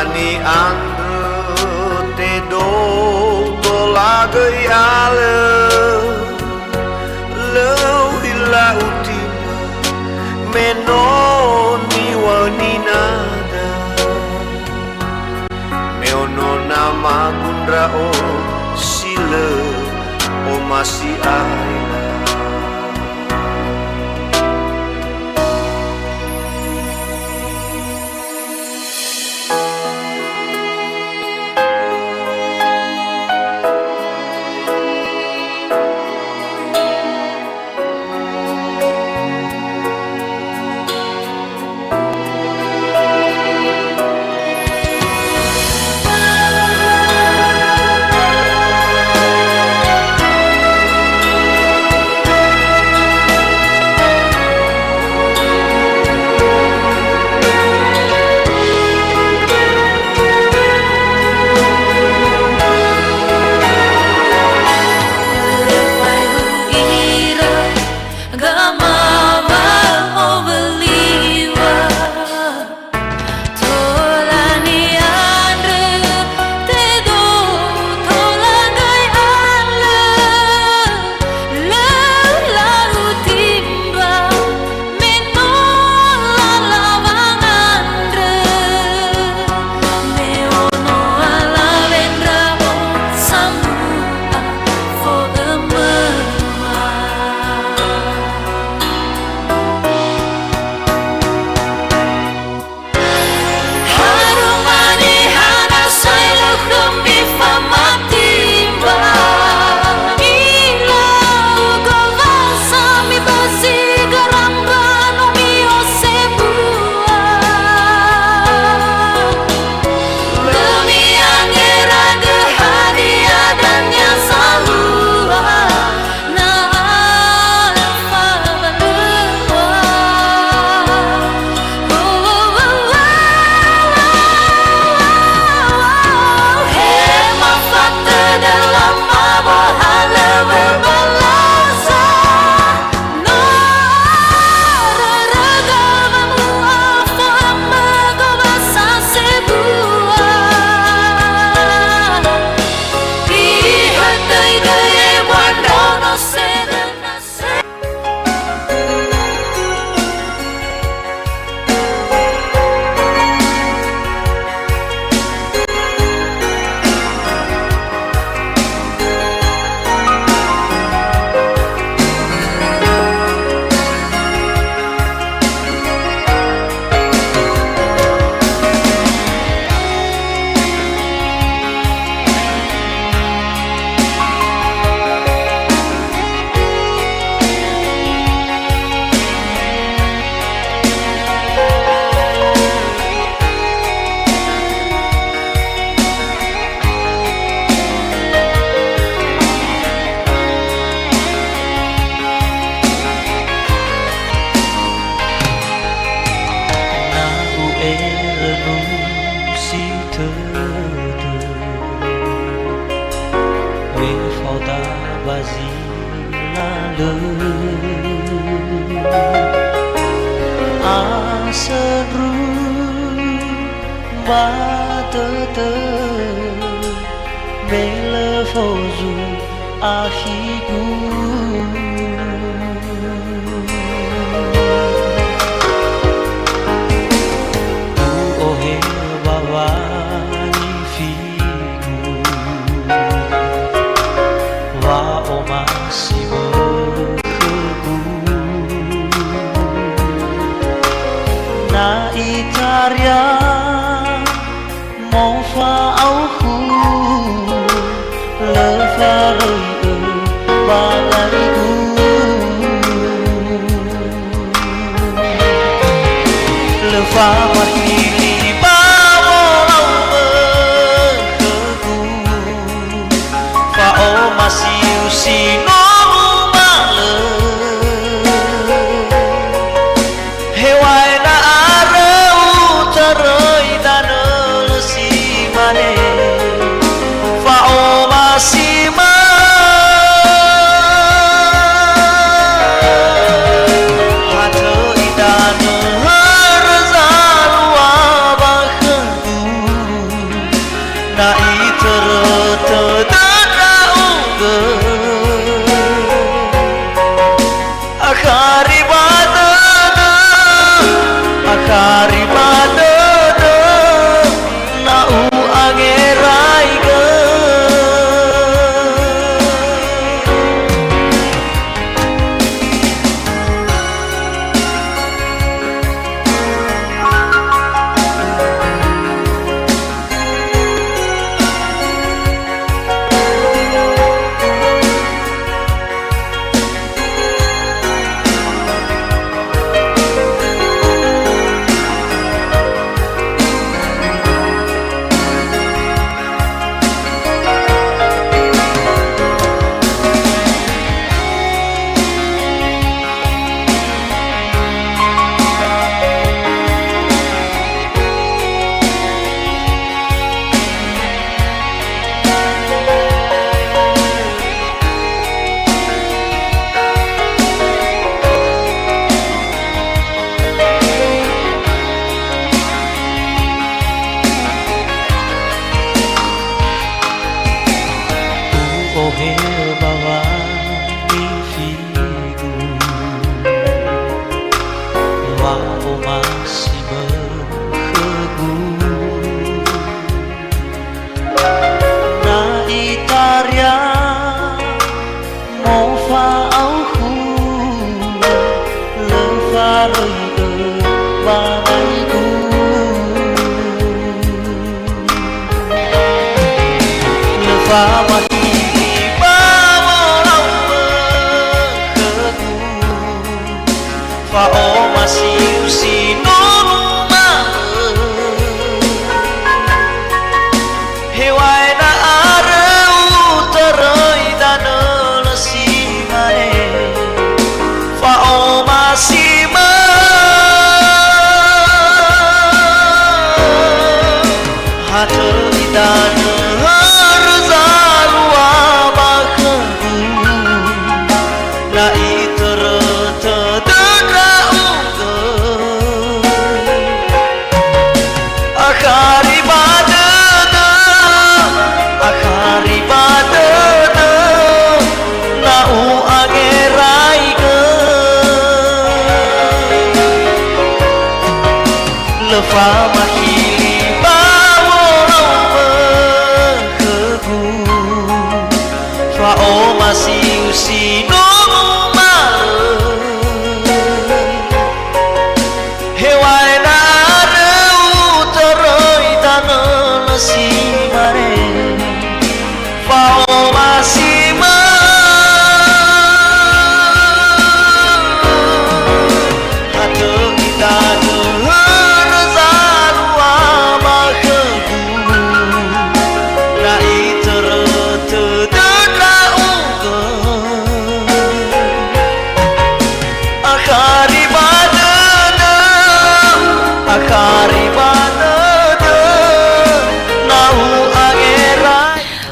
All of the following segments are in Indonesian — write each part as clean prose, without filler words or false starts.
Tolani andre te do tolagai ale Lau hila utima menoni waninada Meono nama gundra o sila o masih aila Aseru batete melefozu ahigu ohe bawani figu wa omasimo na itaria mofa auhu lefaroi balaiku lefa mahili bawo keku fa o masih usino male hewai na Sima hatu idanu harzalwa bakhku tertedara uga akari badana nau angerai ga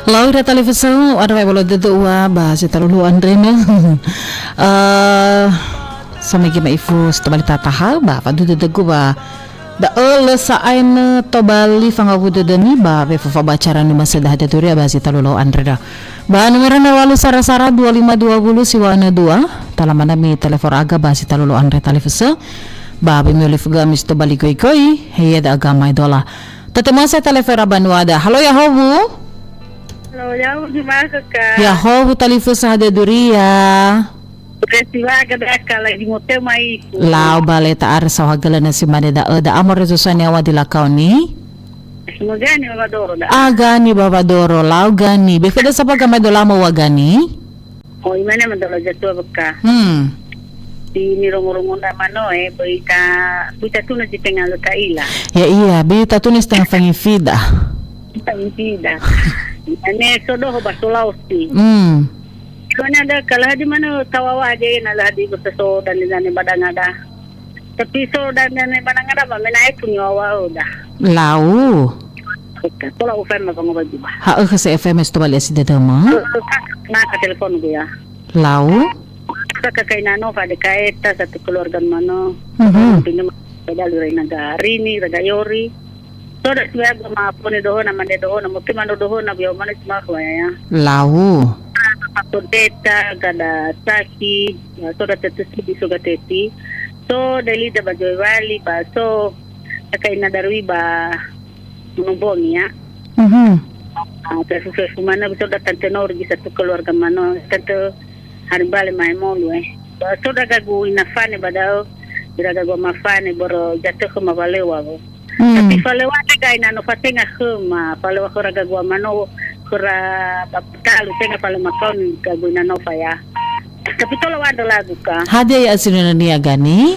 Laura televisi ada bolo dedua bahasa terlalu andrena sama gima ifu setebali tataha ba padu dedegu ba da sa aina tobali fangabu dedeni ba be fa bacara nu masadah deduri bahasa terlalu andrena ba numerana walu sara-sara 2520 siwana 2 talamana mi telepon aga bahasa terlalu andre televisi ba be mi olif gamis tobali koi heya da agama idola tetemasa telepon abanwada halo ya hobu. Halo, ya gimana kakak? Ya ho talifu sahada duria. Festival kadaka lagi motel mai. Lau bale ta ar sawagala na si maneda da amor resusane awa dilakaw ni. Magani babadoro da. Gani babadoro lau gani. Bekada sa pagkamay dolamo wagani. O imana mandala jatuh baka. Di nirong-rong na mano bita tuna di pengal kaila. Ya iya, bita tunis tang fangifida. Fangifida. Ane sodo ho basolausti. Kanya ada kalah di mana tawawa aja nalah di beso dan di badangada. Tapi so dan di badangada ba menai punya awa udah. Lau. Pola ufem apa ngobat juga. Kasi FMS to bali si dadama. Na ka telepon ko ya. Lau. Sa kakainano pa de kaeta sa keluarga mano. Pinam pedal rin naga rini naga yori. So da tuya go ma pone doho na mande doho na mutima no doho na bio mana cuma ko ya. Lau. Pato deta gada saki so da tetusi biso gateti. So dali da bajoy wali ba so kaina darwi ba numbong ya. Kasi mana bisa datang tenor bisa tu keluarga mano tentu hari balik mai molu so da gagu inafane badao da gagu mafane boro jatuh ke mabalewa tapi falewa ga ina no fatenga khuma falewa khora gagu mano khora baptalu tenga fale makon gagu ina no faya tapi tolo wada lagu ka Hade ya asinuna ni agani?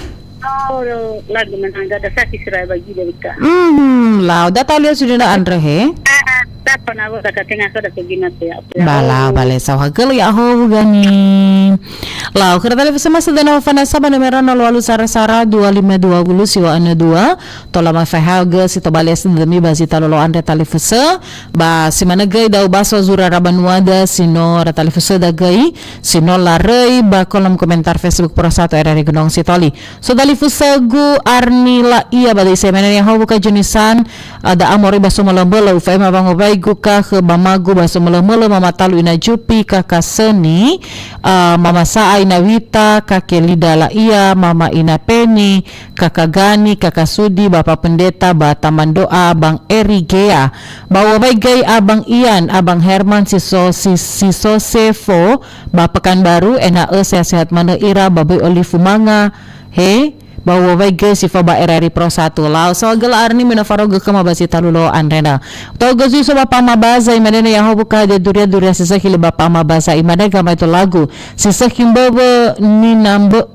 Oh lagu menangga da saki sirai bagi dari ka Lau da talia asinuna andre he? Dapat na wada ka tenga kada kegina ya Bala bale sawa gali aho gani. Lau kira tali sama sedana fana saba numero 08 sara 2520 siwa ana 2 tola ma fahaga sito bale sendemi basi talolo andre tali fese ba simana gai dau baso zura rabanwada sino ra tali fese da gai sino larei ba kolom komentar Facebook Pro 1 RRI Gunung Sitoli. So dali fese gu Arni la iya bali semana yang ho buka junisan ada amori baso malambela ufai mabango guka ke bamagu baso mele-mele mama talu ina jupi kakak seni mama saa ina wita kakek lida la iya mama ina peni kakak gani kakak sudi bapak pendeta taman doa bang Eri Gea bawa baik gay abang Ian abang Herman siso Sefo bapakan baru sehat-sehat mana ira babai olive manga he bawa bagai si Faba RRI Pro 1 lau so gela arni mina faroga kama basi talulo anrena to gozu so bapa mabaza imane yang hobuka de duria sisa kili bapa mabaza imane kama itu lagu sisa kimbobo ni nambo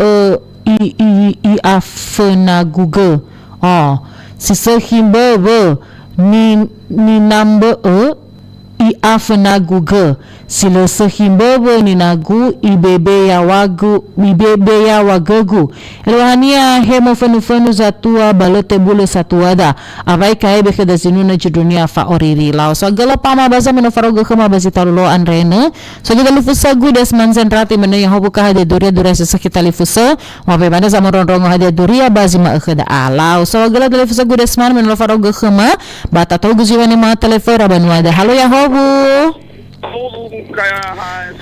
i afna Google sisa kimbobo ni nambo i afna Google sila sehimbobo ni nagu ibebe ya wagagu ilwahania hemo fenu zatua balote bule satuada avai kaebe kada zinuna judunia fa oriri lao so gala pama baza meno farogo kama bazi talulo anrene so kita lifusa gu desman zenrati meno yang hobuka hade duria sesa kita lifusa wape bana sama ronrongo hade duria bazi ma akhada alau so gala lifusa gu desman meno farogo kama bata togu jiwani ma telefon rabanwada halo ya hobu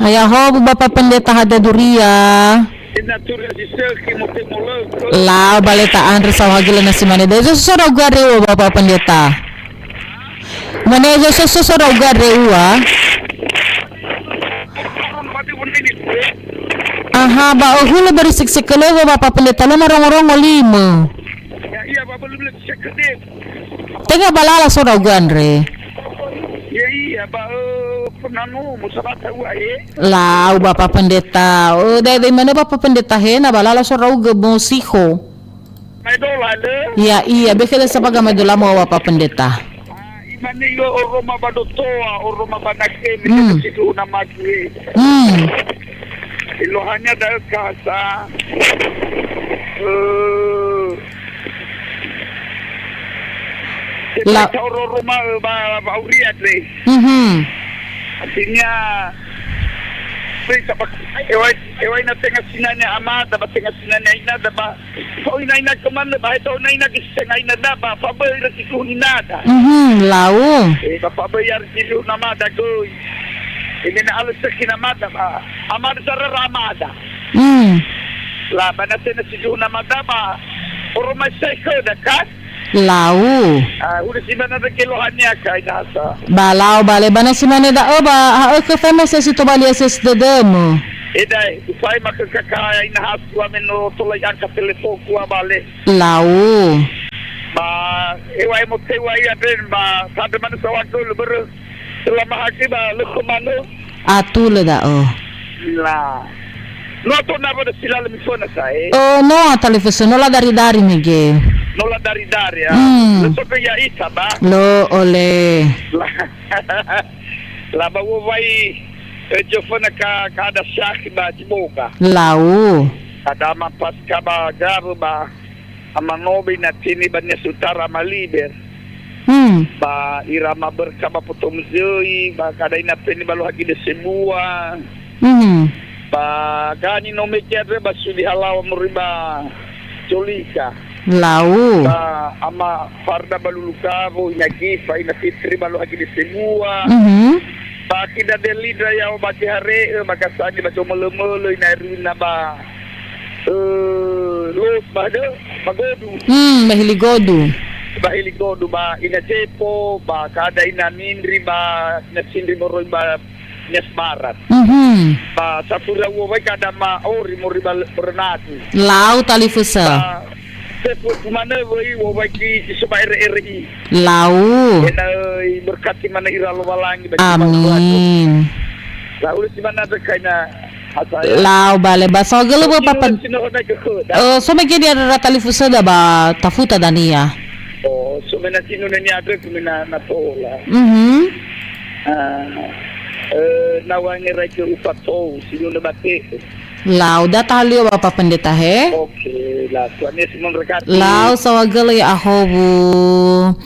Ayah hobu Bapak Pendeta hada duria. Lah baleta andre sawagila nasi mana dezo sosoro garewa Bapak Pendeta. Mana dezo sosoro garewa. Aha ba hula berisik sekelewa Bapak Pendeta lo marong-rong lima. Iya Bapak lu sekede. Tengah balala soro gandre. Iya Pak penanu musabata wae. Lah Bapak Pendeta. Dari mana Bapak Pendeta he na balala sorau gebosiho. Madola le. Iya bekele sapaga madola mo Bapak Pendeta. Imane yo oroma badotoa oroma banake situ nama gue. Ilohanya dal kasa. La rumah bauriat le. Artinya ewai na tengah sinanya amat dapat tengah sinanya ina dapat so ina kemana bah itu ina kisah ina dapat apa bayar itu ina ada. Lau. Bapak bayar itu nama ada tu. Ini na alus sekian mata bah. Amar sara ramada. Lah bana tengah situ nama dapat. Rumah saya ke dekat. Lau. Udah si mana ada kilohannya kay nasa. Balau bale bana si mana da oba ke famous si to bali ses de demo. Edai, ufai makakakaya ina haswa meno tolay ang telepon ko bale. Lau. Ba ewai mo tewai adin ba sabe mana sa waktu ber selama haki ba lukumano. Atul da La. No to na ba sila lemifona sai. No telefon no la dari mege. Nola dari ya. Lo so ya isa ba? Lo ole. La ba wo vai jofona ka kada shaki ba jiboka. Lau. Kada mapas ka ba garu ba amanobi na tini ba niya sutara maliber. Ba irama berkaba putomzoi ba kada ina peni ba lo hagi de semua. Ba gani no mekere ba sudi halawa muriba Jolika. Lau. Ama Farda Balulukavo, Inagifa, Ina Fitri Balu Agili semua. Baki da delida ya baki hare makasani baca mele-mele ina rina ba los bade magodu Bahili godu. bahili godu ba ina jepo ba kada ina nindri ba ina sindri moroi ba nes barat ba sapura wo ba kada ma ori mori ba renatu Lau talifusa. Seput mana woi wo ba ki sebair RI Lau. ina berkati mana ira lo walangi ba Amin. lalu di mana ada kaina Lau bale ba so gelo ba papan. So magi dia ada talifusa da ba tafuta dania. Oh, so mena sino na niya adre kumina na tola. Nawangi raja upato sino na bate. Lau datalio ba papandeta he? Okay, la tuanya simon rekati. Lau sawagalo ya ahobu.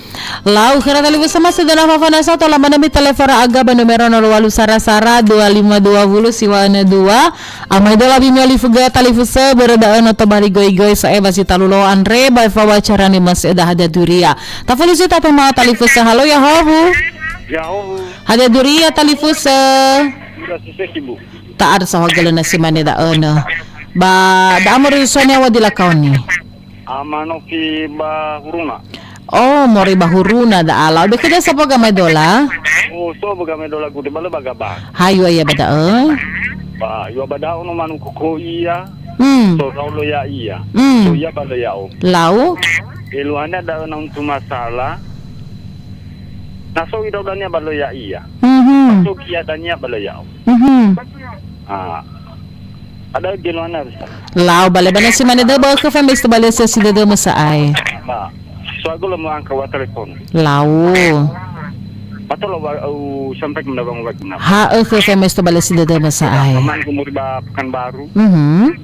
Lau kira tali bersama sedana fafana satu lama nami telefona aga numero 08 sara-sara 2520 siwana 2 amai dola bimioli fuga tali fusa beredaan atau bari goi-goi saya basi talulo Andre by wawancara ni mas eda hada duria. Tafali sita pema tali fusa halo ya hobu. Ya hobu. Hada duria tali fusa. Sudah selesai Bu. Tak ada sawagalo na si mani da ono. Ba da amor yusonya wadila kauni. Amano ki ba huruna. Oh, mori bahuruna da ala. Udah kerja siapa gamai dola? Oh, so baga me dola gude bala baga ba. Hayu ya bada Ba, yo bada ono manu ko iya. So raulo ya iya. So ya bala ya o. Lau? Eluana da na untuk masalah. Naso ida udania bala ya iya. So kia dania bala ya o. Ada geluana bisa. Lau bale bana si mani da ba ka fam bista bale sa si da masa ai. Ba. So aku lo mau angkat wa telepon. Lau. Atau lo sampai ke mendabang wak na. Ha ka fam bista bale si da masa ai. Aman kumur ba Pekanbaru.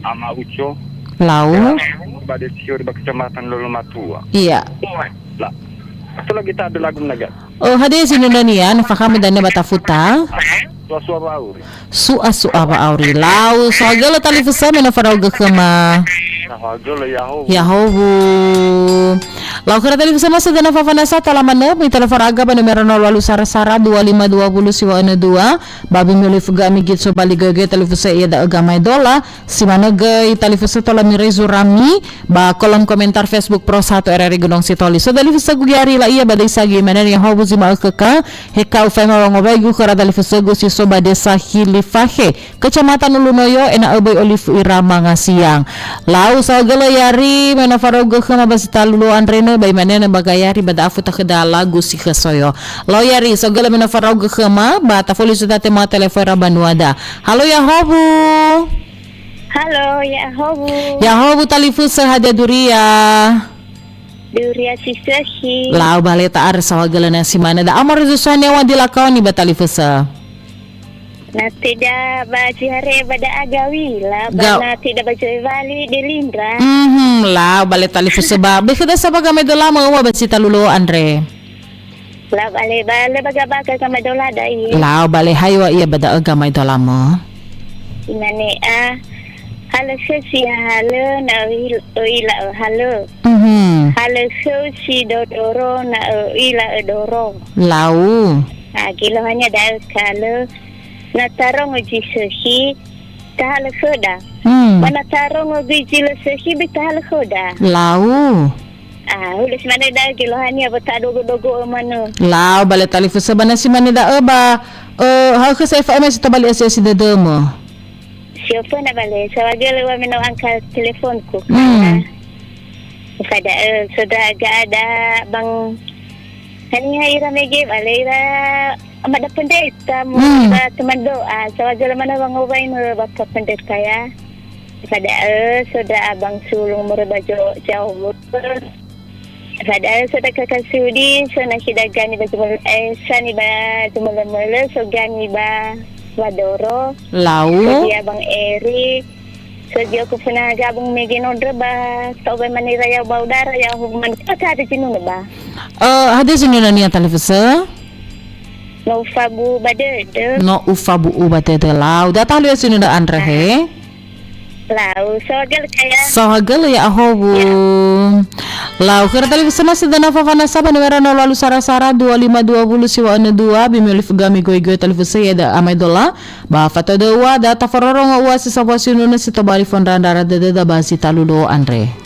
Ama Uco. Lau. Ba de siur ba kecamatan Lolo Matua. Iya. Lah. Atau lagi tak ada lagu naga. Oh hade sino na niya nafakami dan batafuta. Suara auri. Sua ba auri. Lau so agala tali fusa me na farau ga kama. Hagala ya ho. Ya hobu. Lau kira tali fusa masa dana fafana sa talamana mi telepon aga ba numero 08 sara-sara 2520 siwana 2 babi mi fuga mi gitso bali gage tali fusa iya da agamay dola si mana gay tali fusa tola mi rezu rami ba kolom komentar Facebook Pro 1 RRI Gunung Sitoli so tali fusa guyari la iya badai sagi mana ya hobu zima keka heka ufema wangobai gu kira tali fusa gu si soba desa Hilifahe kecamatan Ulunoyo ena abai olive irama ngasiang lau sa gala yari mena farogo kama basita lulu Andrene bay manena bagayari bada afu takdala gusi khasoyo loyari so gala mena farogo kama bata foli sutate ma telefona banuada halo ya hobu Halo, ya hobu. ya hobu talifusa hada duria Sisahi. lau baleta ar sawagala na si mana da amor zusane wa dilakaw ni batalifusa Na tidak baca hari pada agawi lah. Bana tidak baca vali di Lindra. Lau baleta talifusa ba bekeda sa bagame dola mo wa basita lulu Andre Lah bale baga sama dola dai. lau bale hayo iya bada agamay dola mo Inane halo si halo na ila halo. Halo si dodoro na ila doro. lau Kilohannya dah kalau na tarong uji sehi tahal khoda. Mana tarong uji sehi bitahal khoda. lau Ulis mana dah kilohannya beta dogo mana. lau bale talifusa bana si manida ba ha ka sa FMS tabali asesi de demo Siapa nak balik? Saya lewa minum angkat telefonku. Kada sudah agak ada bang. Hanya ira mege balera amada pendeta mu teman doa. Saya mana bang ubain bapak pendeta ya. Kada sudah abang sulung merbajo jauh. Kada sudah kakak sudi sana kita gani baju sani ba jumlah so gani ba Wadoro. lau Dia Bang Eri. Sejauh aku pernah gabung megan order ba. Tau ba manira ya baudara ya hukuman. Apa ada sinu ba? hade sino na niya talifusa No fabu badede. no ufa bu ubate de lau da tali sino na Andre he Lau, sogel kaya. Sahagala ya ahobu. Lau kira tali sana sedana fafana saba negara no lalu sara-sara 2520 siwa ane 2 bimeli fugami goy-goy televisi ya da amai dola ba fata dewa data fororong wa sisabwa sinuna sitobali fondandara da basi taludo Andre.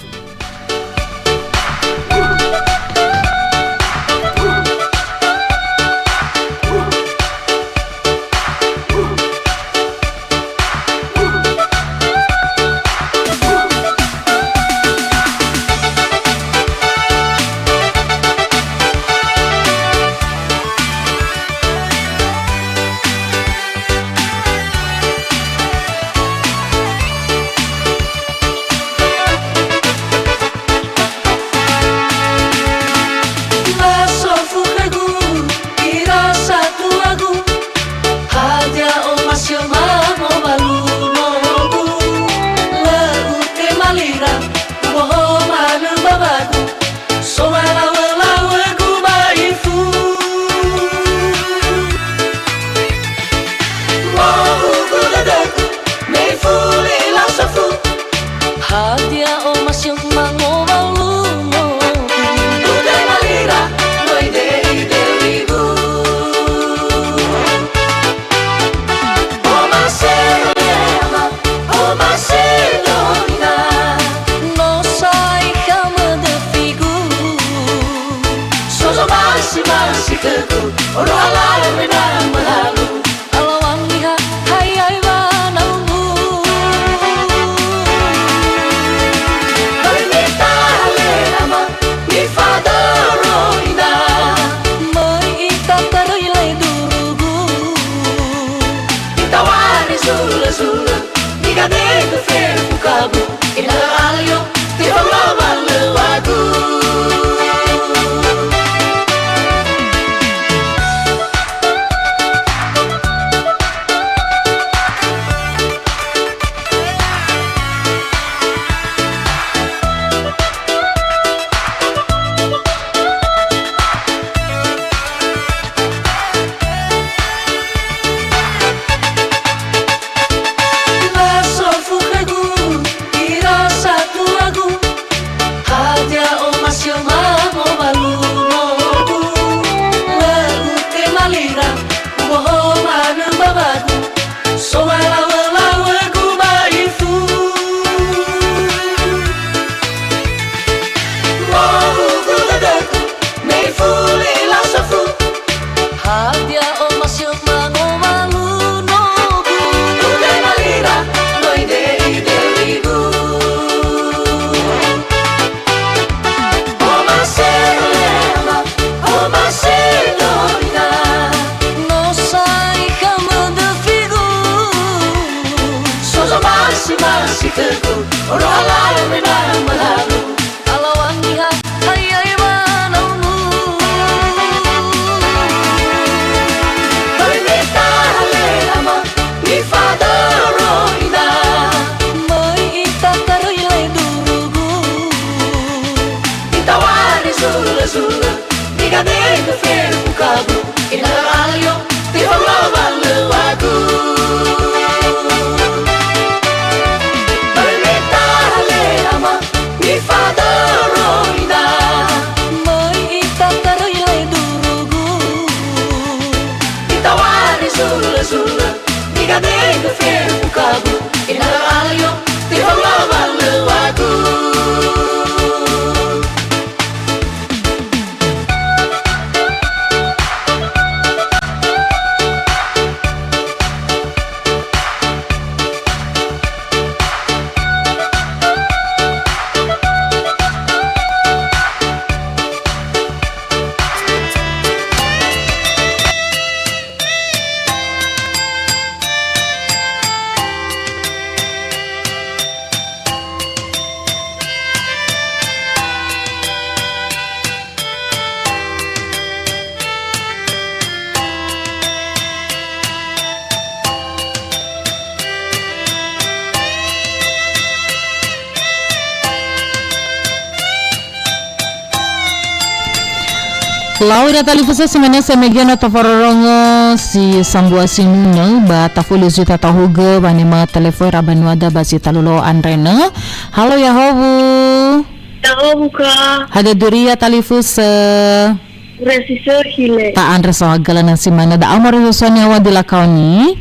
Laura talifusa semana semegena tafarorongo si sambua sinuna ba tafulu juta tahuga banima telefon rabanu ada basi talulo andrena. Halo ya hobu. Ya buka. Hada duria talifusa. Resisor hile. Ta andre soagala na si mana da amor sonya wa dilakauni.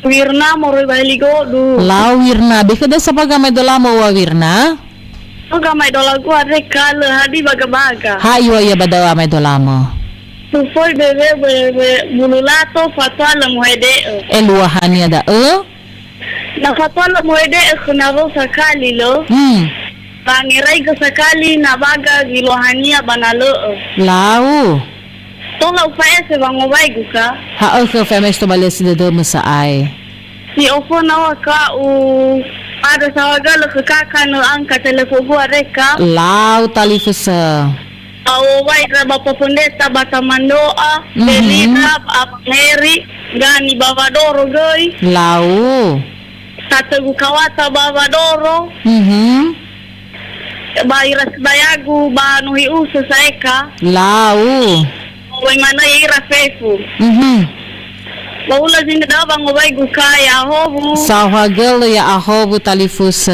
Wirna moroy baligo du. Lau Wirna bikada sapaga medolamo wa Wirna. Gamay dolagu are kala hadi baga-baga. Ha iyo iya badawa medolamo. Tufoy bebe bululato fatwa la muhede. Eluahani ada Na fatwa la muhede kunaro sakali lo. Pangiray ka sakali na baga gilohania banalo. Lau. Tola upaya se bangobay guka. Ha ke femes to balesi de masaay. Si ofo na waka u ada sawagala kakaka no angka telefon gua reka. Lau talifusa. Awai raba popondeta batamandoa, Belina, Apneri, Gani Bavadoro goy. Lau. Satu kawata Bavadoro. Bairas bayagu banuhi uso sa eka. Lau. Way mana ira fefu. Baula zinda daw ngobay gukaya hobu. Sawagel ya ahobu talifusa.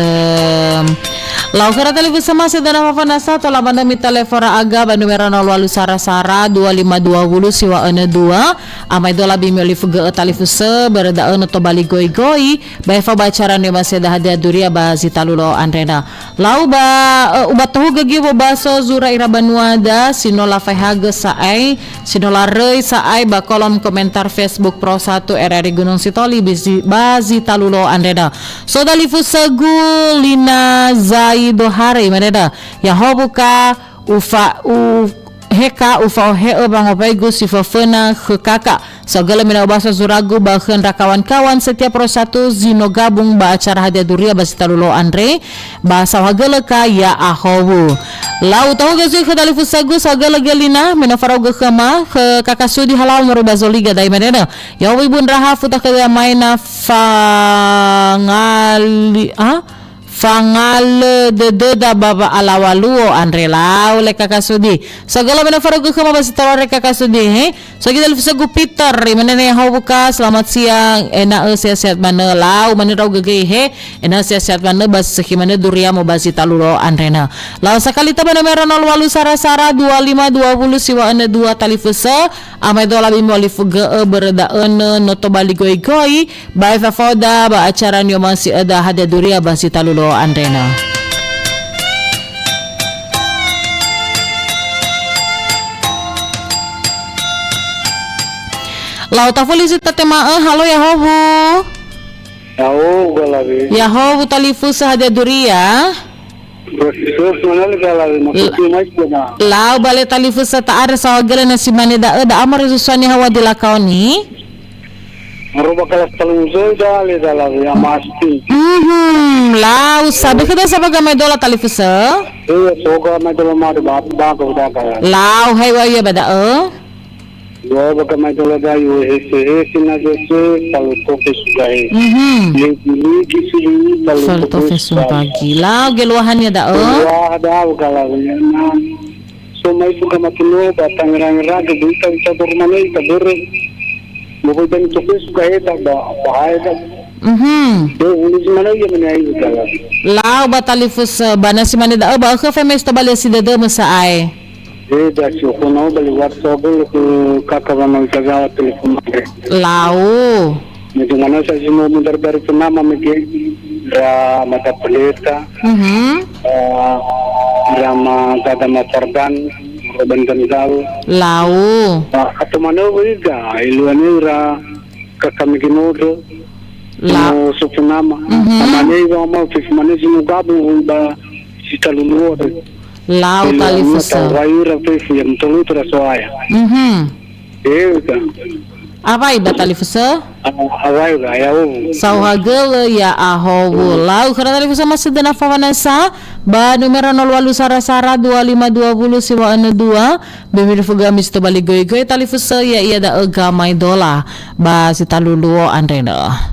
Lau kara talifusa masih dana mafanasa to labanda mi telefona aga ba numero 08 sara-sara 2520 siwa ene 2 amay dola bimoli fuga talifusa berda ene to bali goy-goy ba fa bacara ni masih dah hadia duria ba zitalulo andrena. Lau ba ubat tahu gagi bo baso zura ira banuada sinola fahaga saay sinola reuy saay ba kolom komentar Facebook Pro 1 RRI Gunung Sitoli ba zitalulo andrena. So talifusa gulina Zaido hari maneda ya hobuka ufa u heka ufa he bangopay gus sifafena kaka segala mina bahasa zuragu bahkan kawan-kawan setiap prosatu zino gabung ba acara hadia duria basi talulo Andre bahasa hagala ka ya ahobu lau tahu gazu ke talifusagu sagala galina mina faraga kama ke kakasudi halal merubah zoliga dai maneda ya wibun raha futa ke maina fangali Fangal de baba alawaluo Andre lau le kakasudi segala mana faragu kama basi tawar kakasudi so kita sagu Peter mana ne hau buka selamat siang ena sehat mana lau mana rau gege ena sehat mana basi mana duria mo basi talulo Andrena lau sakali ta mana mera 08 sara-sara 2520 siwa ene 2 talifusa amai dola bimoli fuga berda ene noto bali goy-goy ba fa foda ba acara nyo masih ada hada duria basi talulo Andrena. Lau tafulisi tatema halo ya hobu. Tahu galabi. Ya hobu talifusa hada duria. Profesor manal galabi maksudnya macam. Lau bale talifusa ta ada sawagala na si manida da amar susani hawa dilakaoni. Merubah kelas telunjuk dah galabi yang pasti. Lau sabi kita sabaga may dola talifusa. Iya, soga may dola mari bago dah kaya. Lau hay wa ya bada Gua baga may dola dah yu hese na jese kalau kopi sudah. Lagi sini kalau kopi sudah pagi. Lau geluahan ya da Wah dah galabi. So may buka matino batang rang-rang kita bisa bermain kita Mukul dan tukis suka eta bahaya dah. Ulis mana ya menai gala. Lau batalifus bana si manida ba ka femes to bale si dede masaay. Dah kono bali WhatsApp ko kakak kaga telefon. Lau. Medyo mana sa sino mundar dari nama meke ra mata peleta. Drama kadama korban korban tahu. Lau. Atau mana wiga iluan ira kakami kinodo. Lau supunama. Amane mau fix mana sino gabu ba sitaluluo. Lau talifusa. Waira fix yang tolu tersoaya. Apa iba talifusa? Awai ga yawo. Sawhagel ya ahobu. Lau kara talifusa masih dana fawanasa ba numero 08 sara-sara 2520 siwa ene 2 bimir fugamis to baligoy-goy talifusa ya iya da gamay dola ba si taluluo Andrena.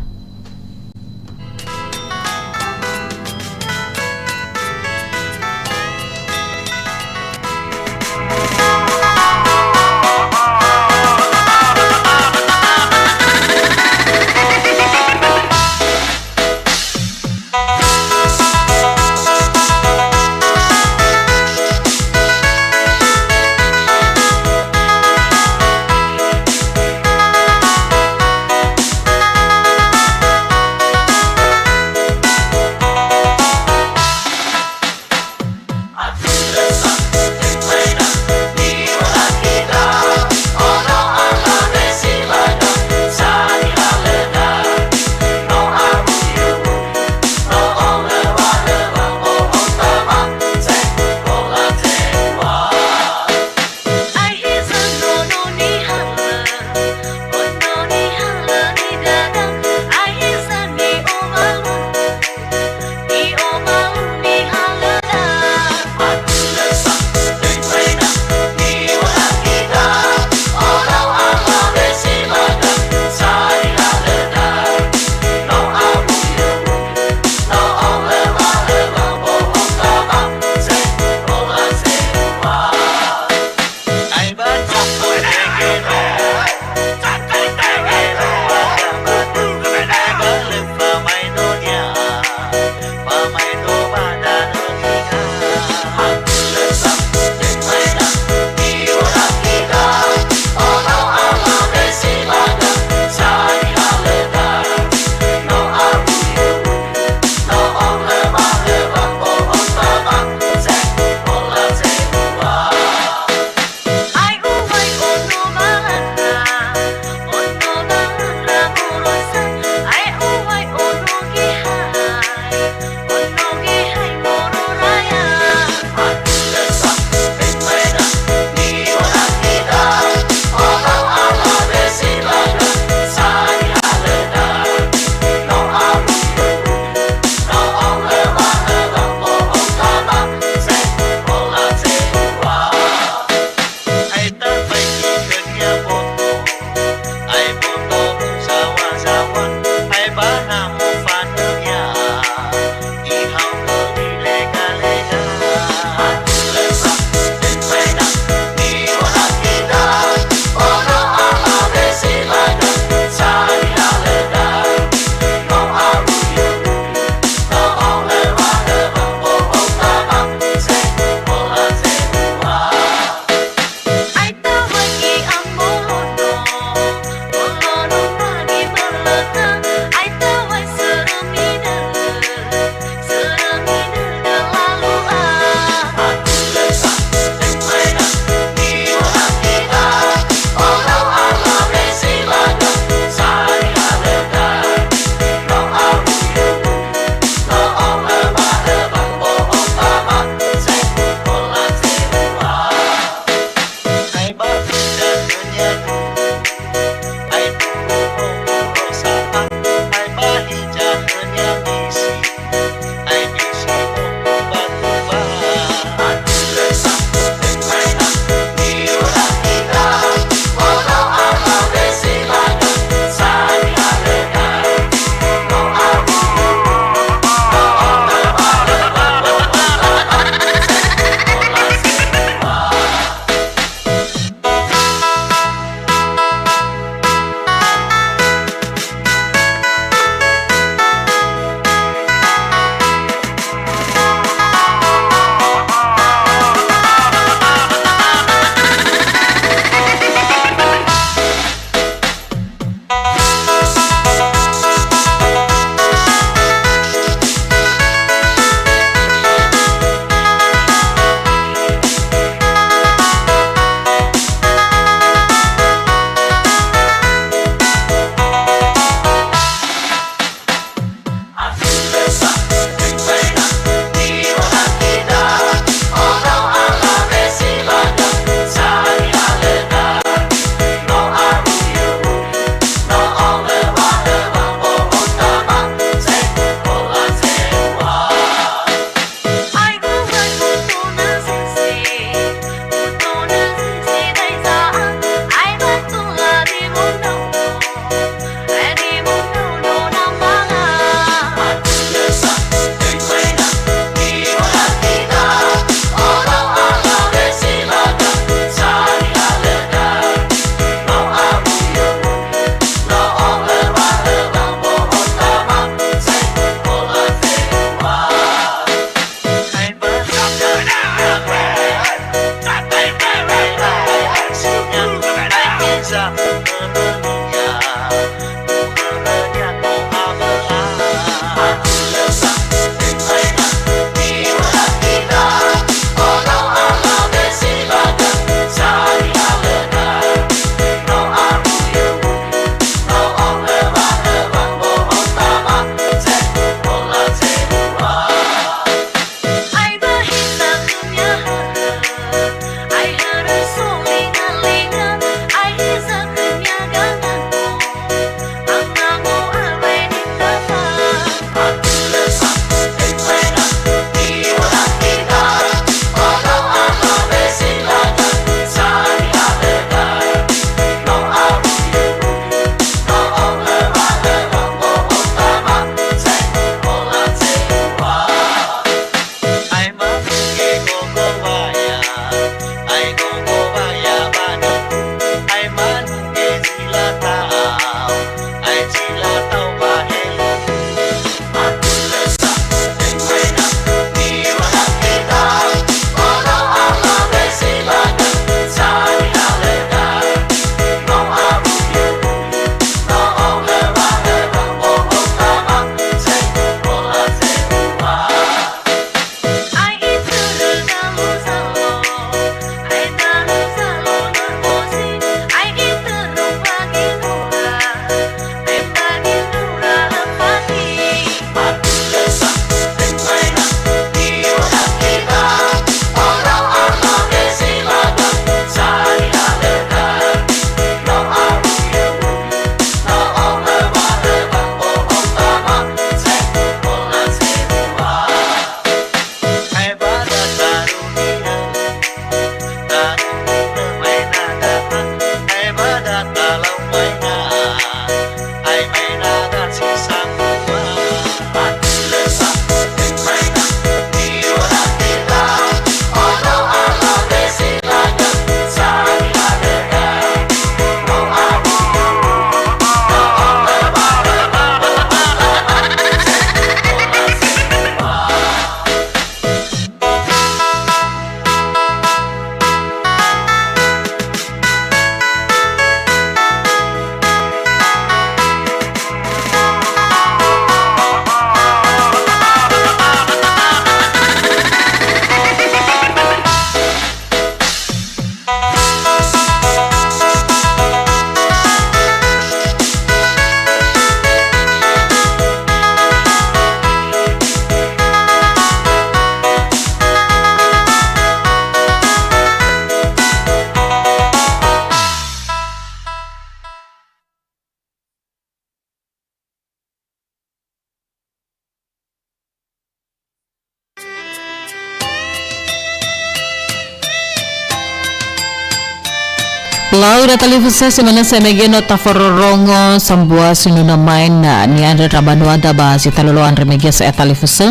Laura televisi semana semegeno taforongo sambua sinuna main na ni andre rabanwada ba si talolo andre megia sa televisi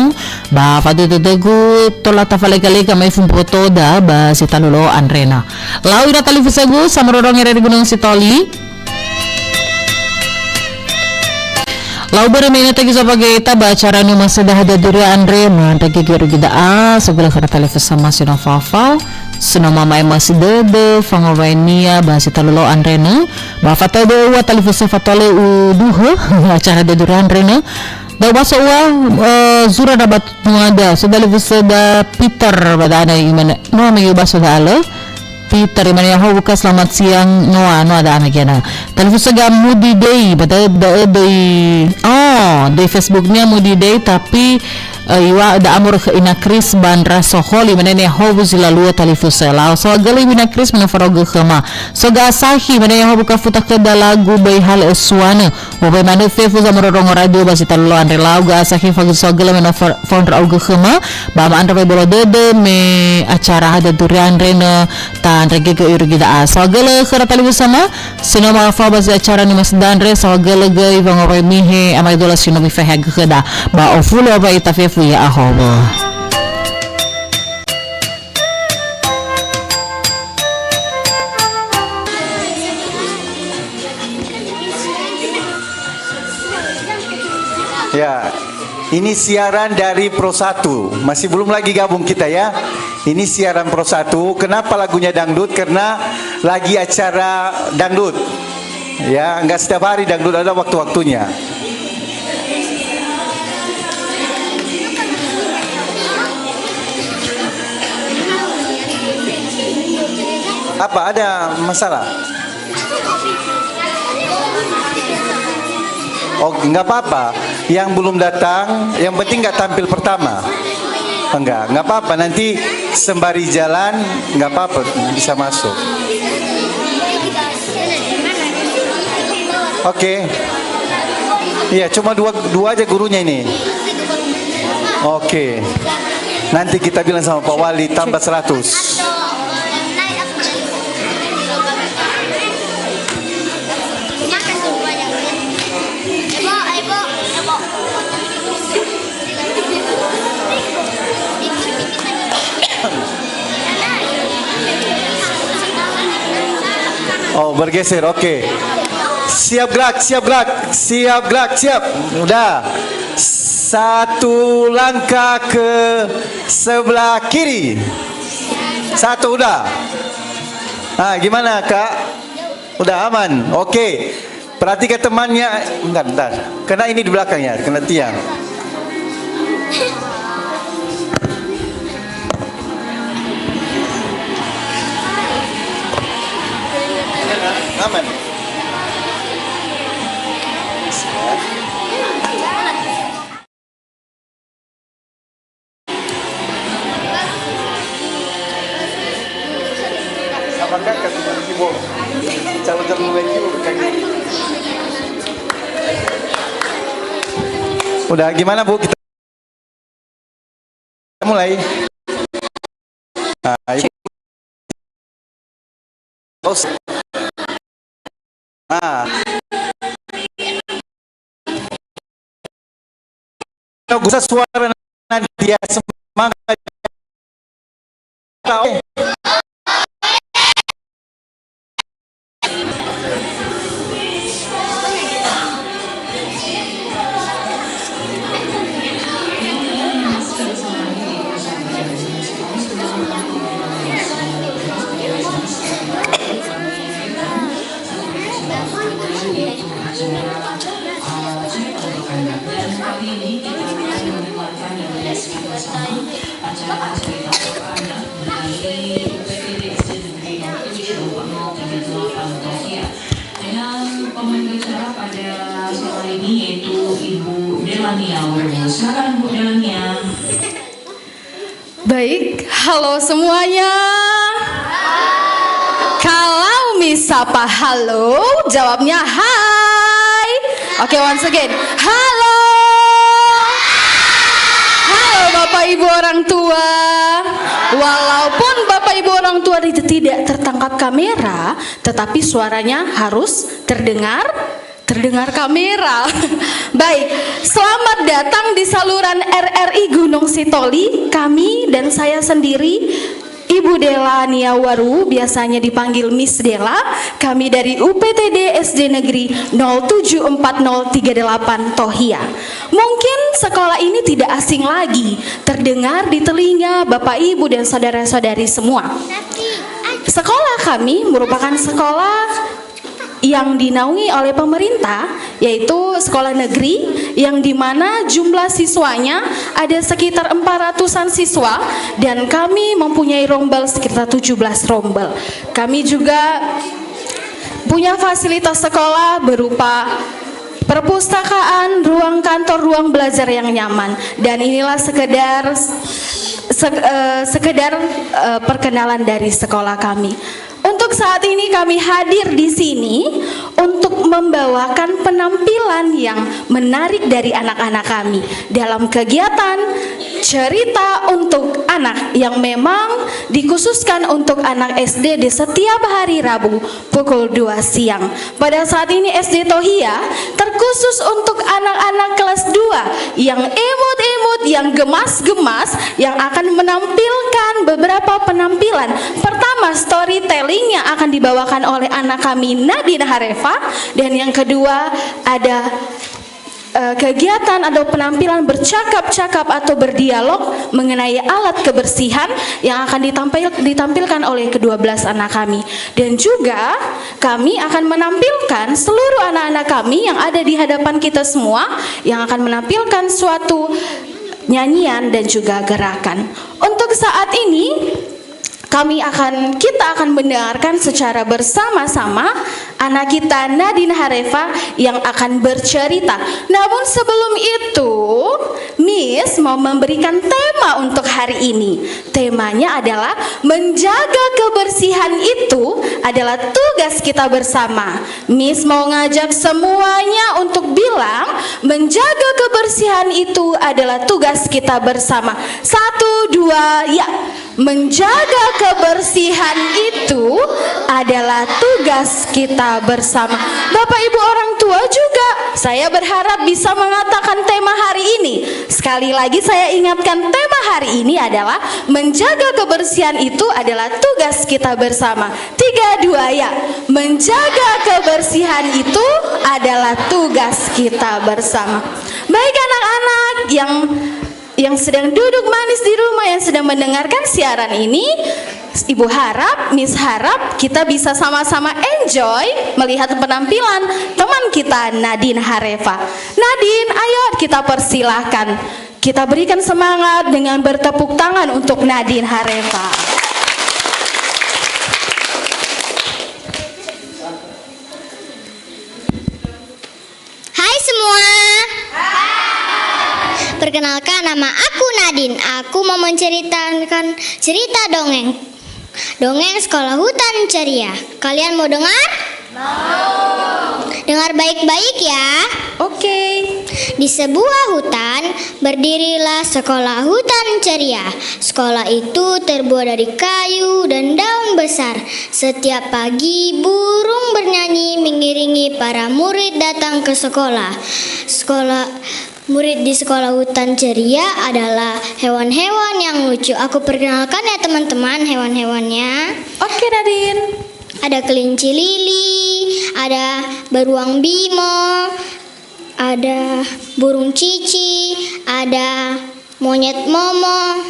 ba fadu degu tola tafalegalega may fumpoto da ba si talolo andre na Laura televisi gu samarorong ere gunung Sitoli Lau bermain tagi sebagai taba acara nu masa dah ada duri Andre mantagi giru gida sebelah kena televisi sama sino fafa sino mama masih dede fangawainia bahasa talolo Andre na ba fatado wa televisi fatale uduh acara da duri Andre na da basa wa zura dapat nuada so televisi da Peter badana imana no may basa da ala Peter imana yaho buka selamat siang no ada amagena televisi ga Moody Day bada day di Facebooknya Moody Day tapi iwa da amor ke ina Chris bandra soholi menene hobu zilalua televisi lao so gali ina Chris mena faroga khama so ga sahi menene hobu ka futa ke lagu bay hal eswana obe mane fefu za mororong radio basi tallo andre lao ga sahi fagu so gali mena founder auga khama ba ma andre bolo dede me acara hada durian rena ta andre ge urgi da so gali khara televisi sama sino ma fa basi acara ni mas dandre so gali ge vangoy mihe amay dola sino mi fahag khada ba ofulo ba itafefu ya ahobo ya. Ini siaran dari Pro 1. Masih belum lagi gabung kita ya. Ini siaran Pro 1. Kenapa lagunya dangdut? Karena lagi acara dangdut. Ya, enggak setiap hari dangdut, ada waktu-waktunya. Apa ada masalah? Oh, enggak apa-apa. Yang belum datang, yang penting enggak tampil pertama. Enggak apa-apa. Nanti sembari jalan, enggak apa-apa, bisa masuk. Oke. Iya, cuma dua aja gurunya ini. Oke. Nanti kita bilang sama Pak Wali tambah 100. Oh, bergeser, oke. Siap gerak, siap gerak, siap gerak, siap. Udah. Satu langkah ke sebelah kiri. Satu udah. Nah, gimana Kak? Udah aman? Oke. Perhatikan temannya. Bentar. Kena ini di belakangnya, kena tiang. Aman. Apakah kata ibu calon-calon lagi berkaki? Udah gimana Bu, kita mulai. Nah, ibu. Gusah suara nanti ya, semangat. Dengan pembicara pada sore ini yaitu Ibu Delania Waru. Silakan Bu Delania. Baik, halo semuanya. Kalau misapa halo, jawabnya hai. Oke, once again. Halo. Halo Bapak Ibu orang tua. Walaupun Bapak Ibu orang tua itu tidak tertangkap kamera, tetapi suaranya harus terdengar kamera. Baik, selamat datang di saluran RRI Gunung Sitoli. Kami dan saya sendiri, Ibu Delania Waru, biasanya dipanggil Miss Dela. Kami dari UPTD SD Negeri 074038 Tohia. Mungkin sekolah ini tidak asing lagi, terdengar di telinga Bapak Ibu dan saudara-saudari semua. Sekolah kami merupakan sekolah yang dinaungi oleh pemerintah, yaitu sekolah negeri yang dimana jumlah siswanya ada sekitar 400-an siswa, dan kami mempunyai rombel sekitar 17 rombel. Kami juga punya fasilitas sekolah berupa perpustakaan, ruang kantor, ruang belajar yang nyaman. Dan inilah sekedar perkenalan dari sekolah kami. Untuk saat ini kami hadir di sini untuk membawakan penampilan yang menarik dari anak-anak kami dalam kegiatan cerita untuk anak yang memang dikhususkan untuk anak SD di setiap hari Rabu pukul 2 siang. Pada saat ini SD Tohia terkhusus untuk anak-anak kelas 2 yang imut-imut, yang gemas-gemas, yang akan menampilkan beberapa penampilan. Pertama, storytelling yang akan dibawakan oleh anak kami Nadina Harefa, dan yang kedua ada kegiatan atau penampilan bercakap-cakap atau berdialog mengenai alat kebersihan yang akan ditampilkan oleh kedua belas anak kami. Dan juga kami akan menampilkan seluruh anak-anak kami yang ada di hadapan kita semua yang akan menampilkan suatu nyanyian dan juga gerakan. Untuk saat ini kita akan mendengarkan secara bersama-sama anak kita Nadine Harefa yang akan bercerita. Namun sebelum itu, Miss mau memberikan tema untuk hari ini. Temanya adalah menjaga kebersihan itu adalah tugas kita bersama. Miss mau ngajak semuanya untuk bilang menjaga kebersihan itu adalah tugas kita bersama. 1, 2, ya. Menjaga kebersihan itu adalah tugas kita bersama. Bapak Ibu orang tua juga, saya berharap bisa mengatakan tema hari ini. Sekali lagi saya ingatkan, tema hari ini adalah menjaga kebersihan itu adalah tugas kita bersama. 3, 2, ya. Menjaga kebersihan itu adalah tugas kita bersama. Baik anak-anak yang sedang duduk manis di rumah, yang sedang mendengarkan siaran ini, Ibu harap, Miss harap kita bisa sama-sama enjoy melihat penampilan teman kita Nadine Harefa. Nadine, ayo kita persilahkan. Kita berikan semangat dengan bertepuk tangan untuk Nadine Harefa. Hai semua. Perkenalkan, nama aku Nadine. Aku mau menceritakan cerita dongeng. Dongeng Sekolah Hutan Ceria. Kalian mau dengar? Mau. Dengar baik-baik ya. Oke. Di sebuah hutan berdirilah Sekolah Hutan Ceria. Sekolah itu terbuat dari kayu dan daun besar. Setiap pagi burung bernyanyi mengiringi para murid datang ke sekolah. Murid di Sekolah Hutan Ceria adalah hewan-hewan yang lucu. Aku perkenalkan ya teman-teman hewan-hewannya. Oke Nadine. Ada kelinci Lili, ada beruang Bimo, ada burung Cici, ada monyet Momo.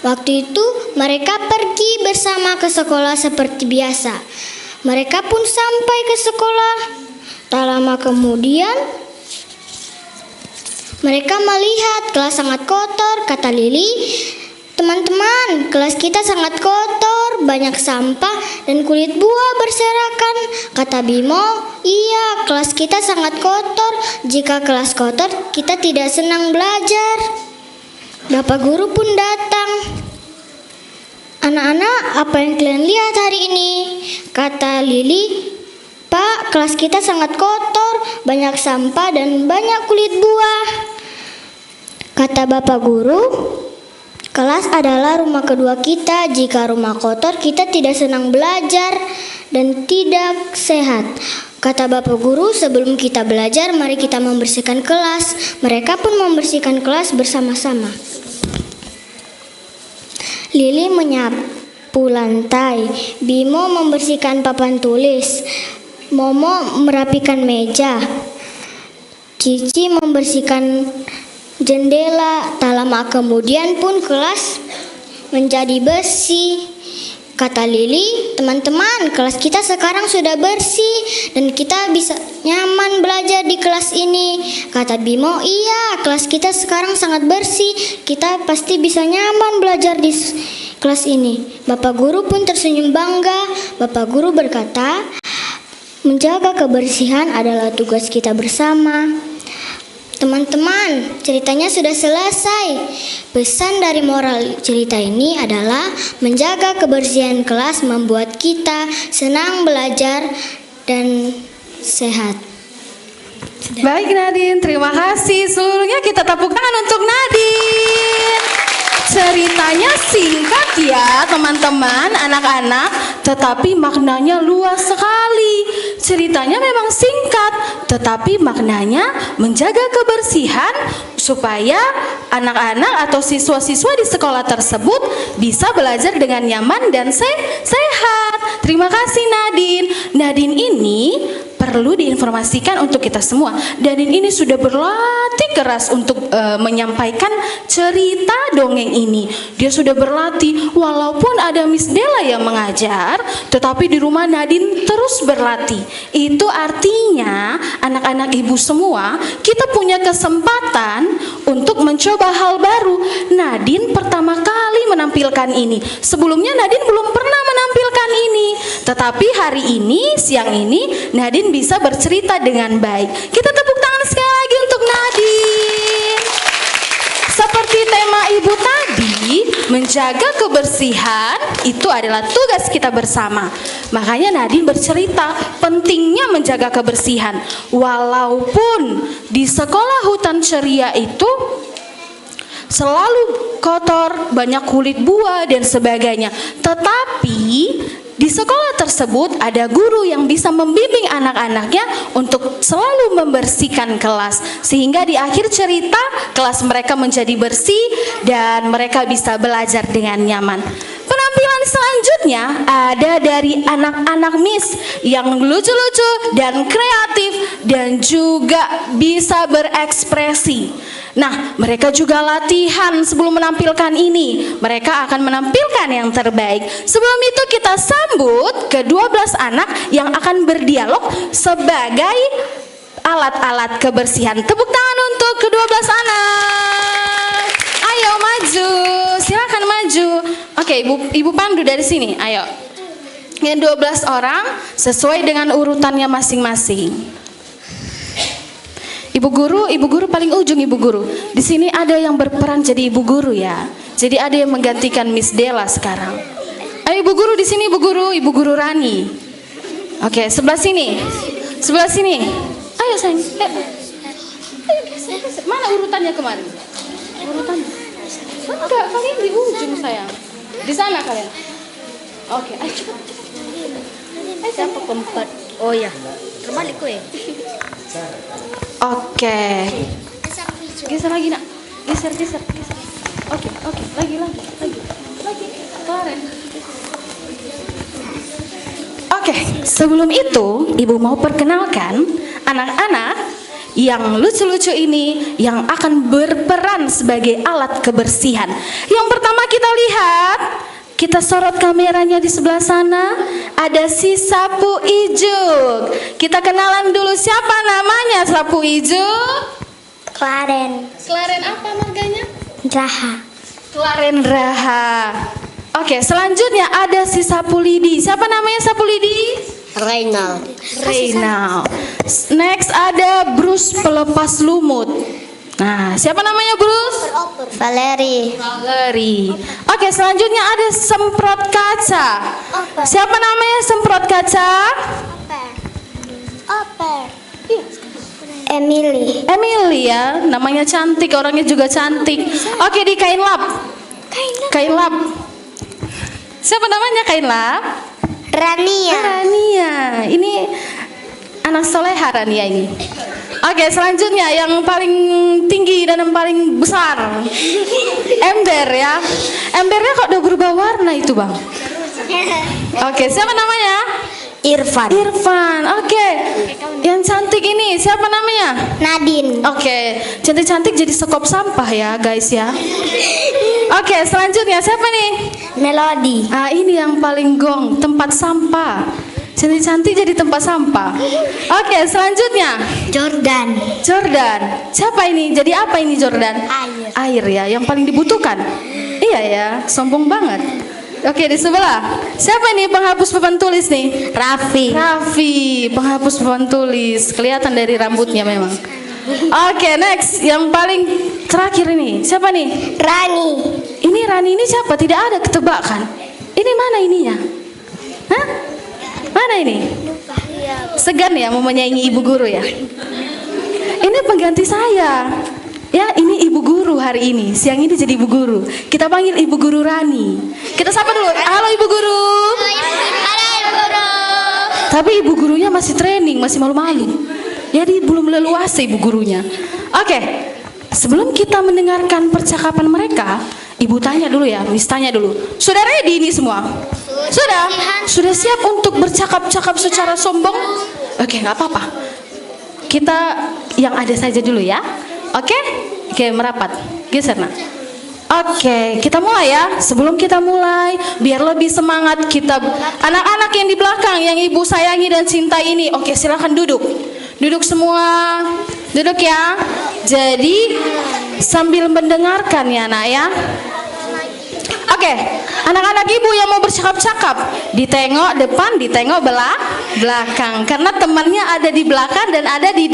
Waktu itu mereka pergi bersama ke sekolah seperti biasa. Mereka pun sampai ke sekolah. Tak lama kemudian, mereka melihat kelas sangat kotor. Kata Lili, teman-teman, kelas kita sangat kotor, banyak sampah dan kulit buah berserakan. Kata Bimo, iya, kelas kita sangat kotor. Jika kelas kotor, kita tidak senang belajar. Bapak guru pun datang. Anak-anak, apa yang kalian lihat hari ini? Kata Lili, Pak, kelas kita sangat kotor, banyak sampah dan banyak kulit buah. Kata Bapak Guru, kelas adalah rumah kedua kita. Jika rumah kotor, kita tidak senang belajar dan tidak sehat. Kata Bapak Guru, sebelum kita belajar, mari kita membersihkan kelas. Mereka pun membersihkan kelas bersama-sama. Lili menyapu lantai, Bimo membersihkan papan tulis, Momo merapikan meja, Cici membersihkan jendela. Tak lama kemudian pun kelas menjadi bersih. Kata Lili, teman-teman, kelas kita sekarang sudah bersih dan kita bisa nyaman belajar di kelas ini. Kata Bimo, iya, kelas kita sekarang sangat bersih. Kita pasti bisa nyaman belajar di kelas ini. Bapak guru pun tersenyum bangga. Bapak guru berkata, menjaga kebersihan adalah tugas kita bersama. Teman-teman, ceritanya sudah selesai. Pesan dari moral cerita ini adalah menjaga kebersihan kelas membuat kita senang belajar dan sehat. Baik Nadine, terima kasih. Seluruhnya kita tepuk tangan untuk Nadine. Ceritanya singkat ya teman-teman, anak-anak, tetapi maknanya luas sekali. Ceritanya memang singkat, tetapi maknanya menjaga kebersihan supaya anak-anak atau siswa-siswa di sekolah tersebut bisa belajar dengan nyaman dan sehat. Terima kasih Nadine. Nadine ini perlu diinformasikan untuk kita semua. Dadin ini sudah berlatih keras untuk menyampaikan cerita dongeng ini. Dia sudah berlatih, walaupun ada Miss Della yang mengajar, tetapi di rumah Nadine terus berlatih. Itu artinya anak-anak ibu semua, kita punya kesempatan untuk mencoba hal baru. Nadine pertama kali menampilkan ini. Sebelumnya Nadine belum pernah menampilkan ini, tetapi hari ini, siang ini, Nadine bisa bercerita dengan baik. Kita tepuk tangan sekali lagi untuk Nadine. Seperti tema ibu tadi, menjaga kebersihan itu adalah tugas kita bersama. Makanya Nadine bercerita pentingnya menjaga kebersihan. Walaupun di sekolah Hutan Ceria itu selalu kotor, banyak kulit buah dan sebagainya. Tetapi di sekolah tersebut ada guru yang bisa membimbing anak-anaknya untuk selalu membersihkan kelas. Sehingga di akhir cerita kelas mereka menjadi bersih dan mereka bisa belajar dengan nyaman. Penampilan selanjutnya ada dari anak-anak Miss yang lucu-lucu dan kreatif dan juga bisa berekspresi. Nah, mereka juga latihan sebelum menampilkan ini. Mereka akan menampilkan yang terbaik. Sebelum itu kita sambut ke-12 anak yang akan berdialog sebagai alat-alat kebersihan. Tepuk tangan untuk ke-12 anak. Ayo maju, silakan maju. Oke, Ibu Pandu dari sini, ayo. Yang 12 orang sesuai dengan urutannya masing-masing. Ibu guru paling ujung Ibu guru. Di sini ada yang berperan jadi Ibu guru ya. Jadi ada yang menggantikan Miss Della sekarang. Ayo Ibu guru di sini Ibu guru Rani. Oke, sebelah sini. Sebelah sini. Ayo sayang. Mana urutannya kemarin? Urutannya. Enggak, kalian di ujung sayang. Di sana kalian. Oke, ayo cepat. Ayo siapa keempat? Oh ya, terbalik kue. Oke. Geser lagi nak. Geser. Oke. Lagi. Keren. Oke, sebelum itu Ibu mau perkenalkan anak-anak yang lucu-lucu ini yang akan berperan sebagai alat kebersihan. Yang pertama kita lihat, kita sorot kameranya di sebelah sana. Ada si sapu ijuk. Kita kenalan dulu, siapa namanya sapu ijuk? Klaren. Klaren apa marganya? Raha. Klaren Raha. Oke, selanjutnya ada si sapu lidi. Siapa namanya sapu lidi? Reynald. Next ada Bruce pelepas lumut. Nah, siapa namanya Bruce? Valeri. Oke, selanjutnya ada semprot kaca. Siapa namanya semprot kaca? Emily ya, namanya cantik, orangnya juga cantik. Oke, di kain lap. Siapa namanya kain lap? Rania. Ini anak soleha Rania ini. Oke, selanjutnya yang paling tinggi dan yang paling besar, ember ya. Embernya kok udah berubah warna itu bang? Oke, siapa namanya? Irfan. Oke, yang cantik ini siapa namanya? Nadine. Oke, cantik-cantik jadi sekop sampah ya guys ya. Oke, selanjutnya siapa nih? Melody. Ini yang paling gong, tempat sampah. Cantik-cantik jadi tempat sampah. Oke, selanjutnya Jordan. Siapa ini? Jadi apa ini Jordan? Air ya, yang paling dibutuhkan. Iya ya, sombong banget. Oke, di sebelah. Siapa ini penghapus papan tulis nih? Raffi, penghapus papan tulis. Kelihatan dari rambutnya memang. Oke, next. Yang paling terakhir ini. Siapa nih? Rani. Ini Rani ini siapa? Tidak ada ketebakan. Ini mana ininya? Hah? Mana ini? Segan ya mau menyaingi ibu guru ya? Ini pengganti saya. Ya, ini ibu guru hari ini. Siang ini jadi ibu guru. Kita panggil ibu guru Rani. Kita sapa dulu. Halo ibu guru. Halo ibu guru. Tapi ibu gurunya masih training, masih malu-malu. Jadi belum leluasa ibu gurunya. Oke. Sebelum kita mendengarkan percakapan mereka, ibu tanya dulu ya, Miss tanya dulu. Sudah ready ini semua? Sudah siap untuk bercakap-cakap secara sombong? Oke, nggak apa-apa. Kita yang ada saja dulu ya. Oke, merapat. Geser nak. Oke, kita mulai ya. Sebelum kita mulai, biar lebih semangat kita, anak-anak yang di belakang, yang ibu sayangi dan cintai ini. Oke, silakan duduk. Duduk semua. Duduk ya. Jadi sambil mendengarkan ya nak ya. Oke, anak-anak ibu yang mau bercakap-cakap, ditengok depan, ditengok belakang, karena temannya ada di belakang dan ada di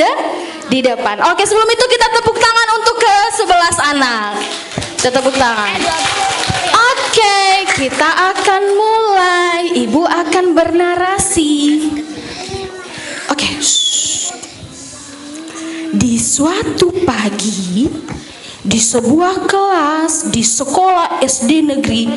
depan. Oke, sebelum itu kita tepuk tangan untuk ke-11 anak. Kita tepuk tangan. Oke, kita akan mulai. Ibu akan bernarasi. Oke. Di suatu pagi, di sebuah kelas di sekolah SD Negeri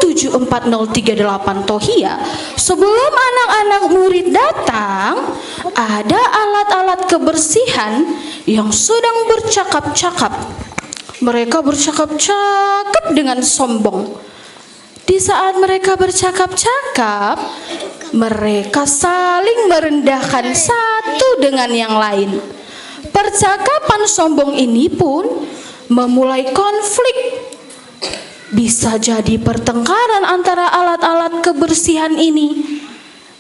074038 Tohia, sebelum anak-anak murid datang, ada alat-alat kebersihan yang sedang bercakap-cakap. Mereka bercakap-cakap dengan sombong. Di saat mereka bercakap-cakap, mereka saling merendahkan satu dengan yang lain. Percakapan sombong ini pun memulai konflik. Bisa jadi pertengkaran antara alat-alat kebersihan ini.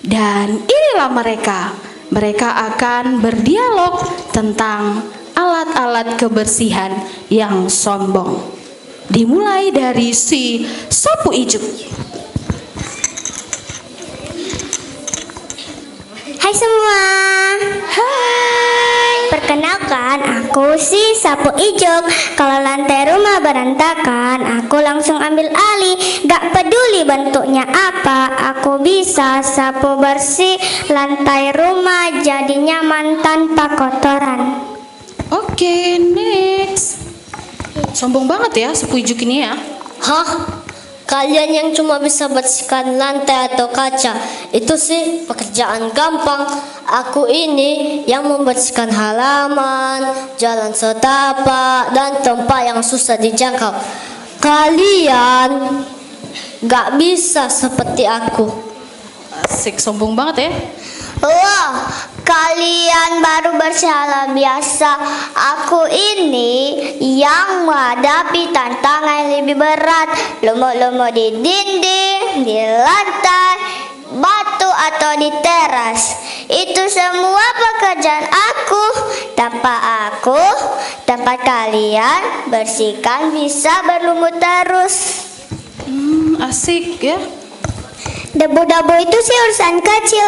Dan inilah mereka. Mereka akan berdialog tentang alat-alat kebersihan yang sombong. Dimulai dari si sapu ijuk. Hai semua. Hai. Perkenalkan, aku si sapu ijuk. Kalau lantai rumah berantakan, aku langsung ambil alih. Gak peduli bentuknya apa, aku bisa sapu bersih lantai rumah jadi nyaman tanpa kotoran. Oke, next. Sombong banget ya sapu ijuk ini ya. Hah? Kalian yang cuma bisa bersihkan lantai atau kaca, itu sih pekerjaan gampang. Aku ini yang membersihkan halaman, jalan setapak, dan tempat yang susah dijangkau. Kalian gak bisa seperti aku. Asik, sombong banget ya. Wah, kalian baru bersalah biasa. Aku ini yang menghadapi tantangan yang lebih berat. Lumut-lumut di dinding, di lantai, batu atau di teras. Itu semua pekerjaan aku. Tanpa aku, tempat kalian bersihkan bisa berlumut terus. Asik ya. Debu-debu itu sih urusan kecil.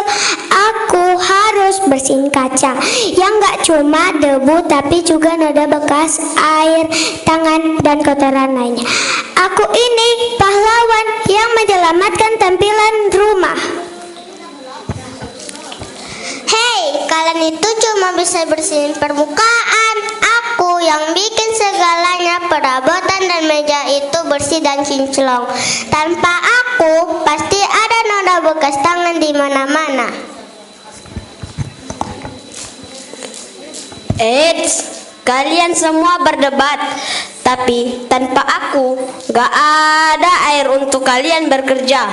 Aku harus bersihin kaca yang gak cuma debu tapi juga noda bekas air, tangan, dan kotoran lainnya. Aku ini pahlawan yang menyelamatkan tampilan rumah. Hei, kalian itu cuma bisa bersihin permukaan. Aku yang bikin segalanya, perabotan dan meja itu bersih dan kinclong. Tanpa aku, pasti ada noda bekas tangan di mana-mana. Eits, kalian semua berdebat, tapi tanpa aku gak ada air untuk kalian bekerja.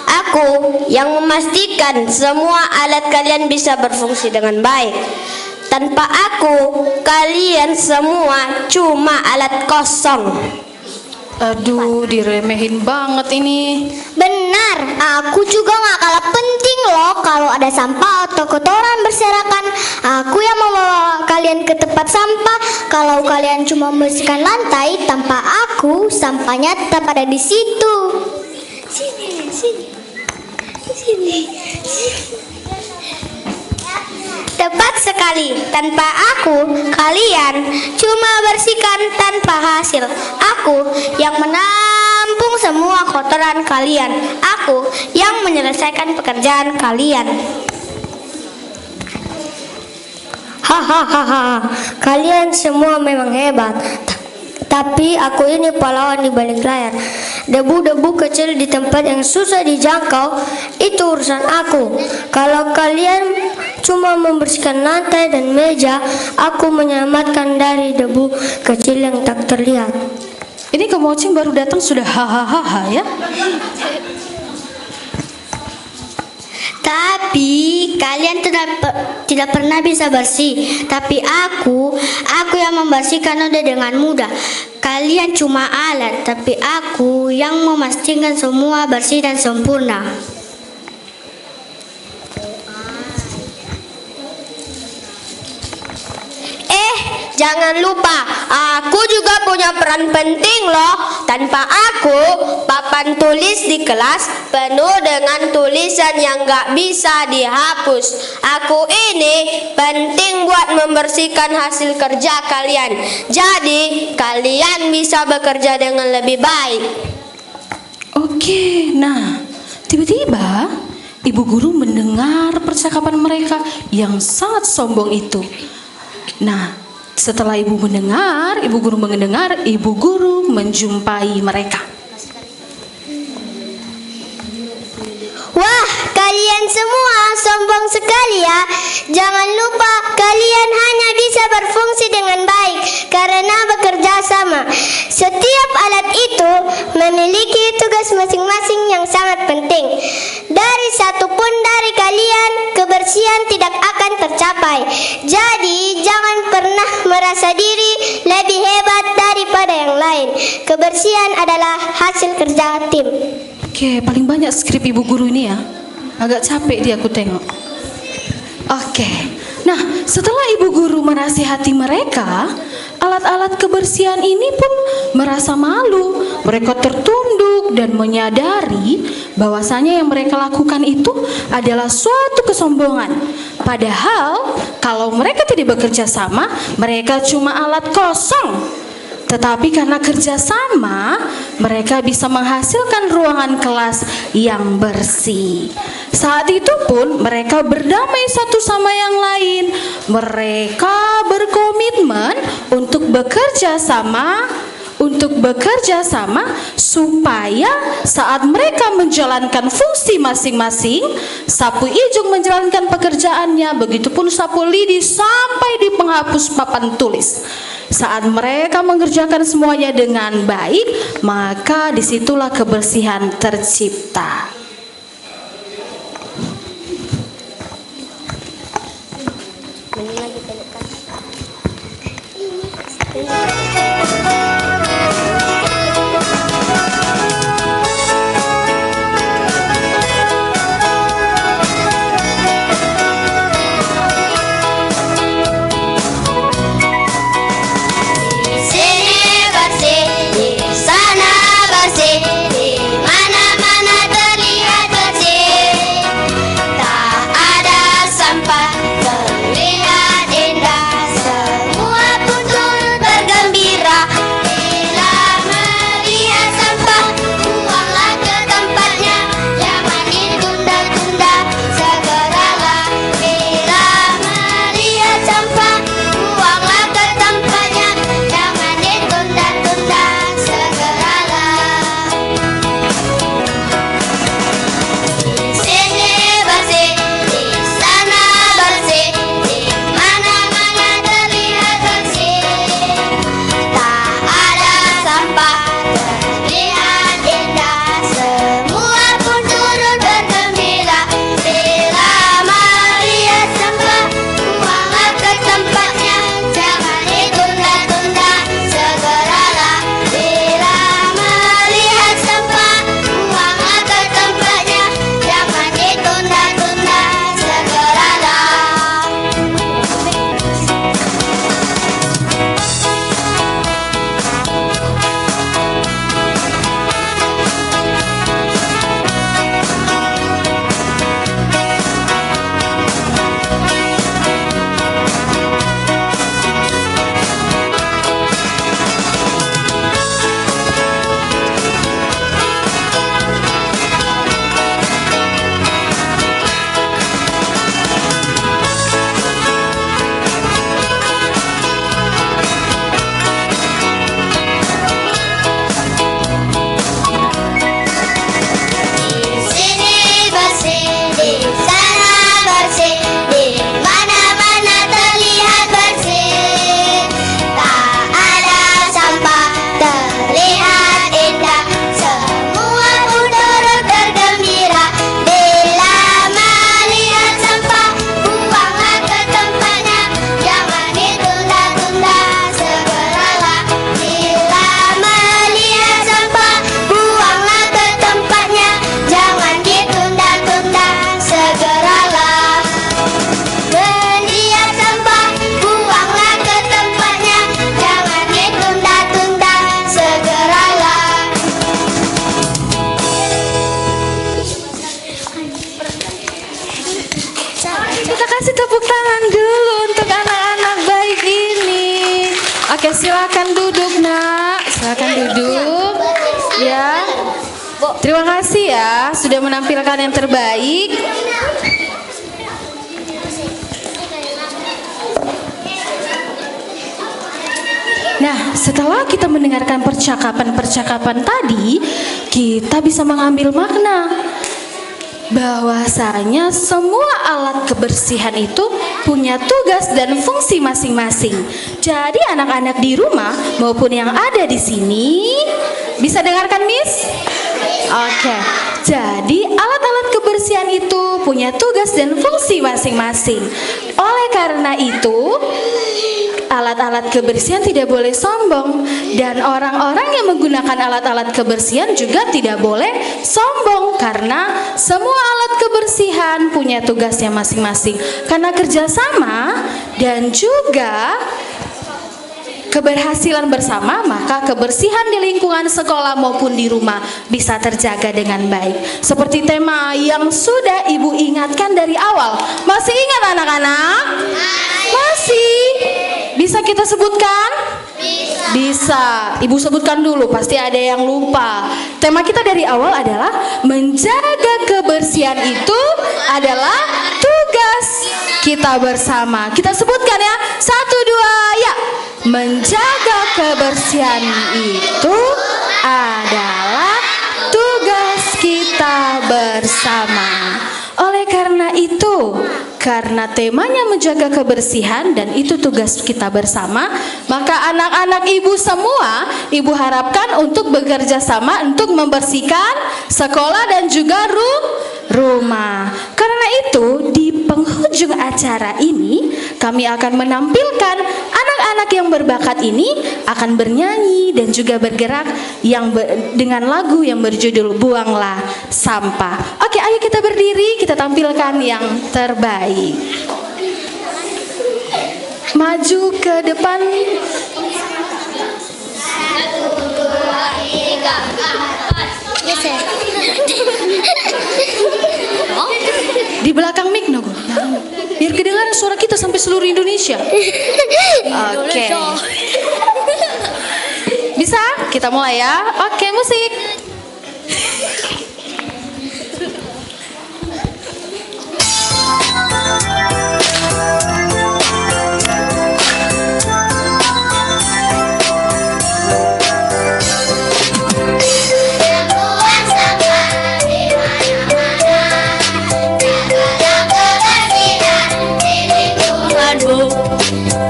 Aku yang memastikan semua alat kalian bisa berfungsi dengan baik. Tanpa aku, kalian semua cuma alat kosong. Aduh, diremehin banget ini. Benar, aku juga gak kalah penting loh. Kalau ada sampah atau kotoran berserakan, aku yang membawa kalian ke tempat sampah. Kalau kalian cuma membersihkan lantai, tanpa aku, sampahnya tetap ada di situ. Sini, sini, sini. Tepat sekali, tanpa aku, kalian cuma bersihkan tanpa hasil. Aku yang menampung semua kotoran kalian. Aku yang menyelesaikan pekerjaan kalian. Hahaha, kalian semua memang hebat. Tapi aku ini pahlawan di balik layar. Debu-debu kecil di tempat yang susah dijangkau, itu urusan aku. Kalau kalian cuma membersihkan lantai dan meja, aku menyelamatkan dari debu kecil yang tak terlihat. Ini Kemocing baru datang sudah hahaha ya. Tapi kalian tidak pernah bisa bersih. Tapi aku yang membersihkan noda dengan mudah. Kalian cuma alat, tapi aku yang memastikan semua bersih dan sempurna. Jangan lupa, aku juga punya peran penting loh. Tanpa aku, papan tulis di kelas penuh dengan tulisan yang gak bisa dihapus. Aku ini penting buat membersihkan hasil kerja kalian. Jadi, kalian bisa bekerja dengan lebih baik. Oke, nah, tiba-tiba ibu guru mendengar percakapan mereka yang sangat sombong itu. Nah, setelah ibu guru mendengar, ibu guru menjumpai mereka. Wah, kalian semua sombong sekali ya. Jangan lupa kalian hanya bisa berfungsi dengan baik karena bekerja sama. Setiap alat itu memiliki tugas masing-masing yang sangat penting. Dari satu pun dari kalian, kebersihan tidak akan tercapai. Jadi, jangan pernah merasa diri lebih hebat daripada yang lain. Kebersihan adalah hasil kerja tim. Oke, paling banyak skrip ibu guru ini ya. Agak capek dia aku tengok. Oke, nah setelah ibu guru menasihati mereka, alat-alat kebersihan ini pun merasa malu. Mereka tertunduk dan menyadari bahwasanya yang mereka lakukan itu adalah suatu kesombongan. Padahal kalau mereka tidak bekerja sama, mereka cuma alat kosong. Tetapi karena kerjasama, mereka bisa menghasilkan ruangan kelas yang bersih. Saat itu pun mereka berdamai satu sama yang lain. Mereka berkomitmen untuk bekerja sama supaya saat mereka menjalankan fungsi masing-masing, sapu ijuk menjalankan pekerjaannya, begitupun sapu lidi sampai di penghapus papan tulis. Saat mereka mengerjakan semuanya dengan baik, maka disitulah kebersihan tercipta. silakan duduk nak, silakan duduk. Ya, terima kasih ya sudah menampilkan yang terbaik. Nah, setelah kita mendengarkan percakapan-percakapan tadi, kita bisa mengambil makna bahwasanya semua alat kebersihan itu punya tugas dan fungsi masing-masing. Jadi anak-anak di rumah maupun yang ada di sini bisa dengarkan, Miss? Oke. Jadi alat-alat kebersihan itu punya tugas dan fungsi masing-masing. Oleh karena itu, alat-alat kebersihan tidak boleh sombong, dan orang-orang yang menggunakan alat-alat kebersihan juga tidak boleh sombong, karena semua alat kebersihan punya tugasnya masing-masing. Karena kerjasama dan juga keberhasilan bersama, maka kebersihan di lingkungan sekolah maupun di rumah bisa terjaga dengan baik. Seperti tema yang sudah Ibu ingatkan dari awal. Masih ingat anak-anak? Masih? Bisa kita sebutkan? Bisa. Ibu sebutkan dulu, pasti ada yang lupa. Tema kita dari awal adalah menjaga kebersihan itu adalah tugas kita bersama. Kita sebutkan ya. 1, 2, ya. Menjaga kebersihan itu adalah tugas kita bersama. Oleh karena itu, karena temanya menjaga kebersihan dan itu tugas kita bersama, maka anak-anak ibu semua, ibu harapkan untuk bekerja sama untuk membersihkan sekolah dan juga rumah. Karena itu, di penghujung acara ini kami akan menampilkan anak-anak yang berbakat ini akan bernyanyi dan juga bergerak dengan lagu yang berjudul Buanglah Sampah. Oke, ayo kita berdiri, kita tampilkan yang terbaik. Maju ke depan. 1, 2, 3, 4. Geser. Di belakang mic no, biar kedengaran suara kita sampai seluruh Indonesia. Oke. Bisa? Kita mulai ya. Oke, musik.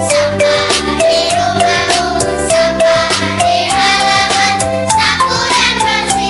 Sampah di rumahmu, sampah di halaman, sapu dan bersih.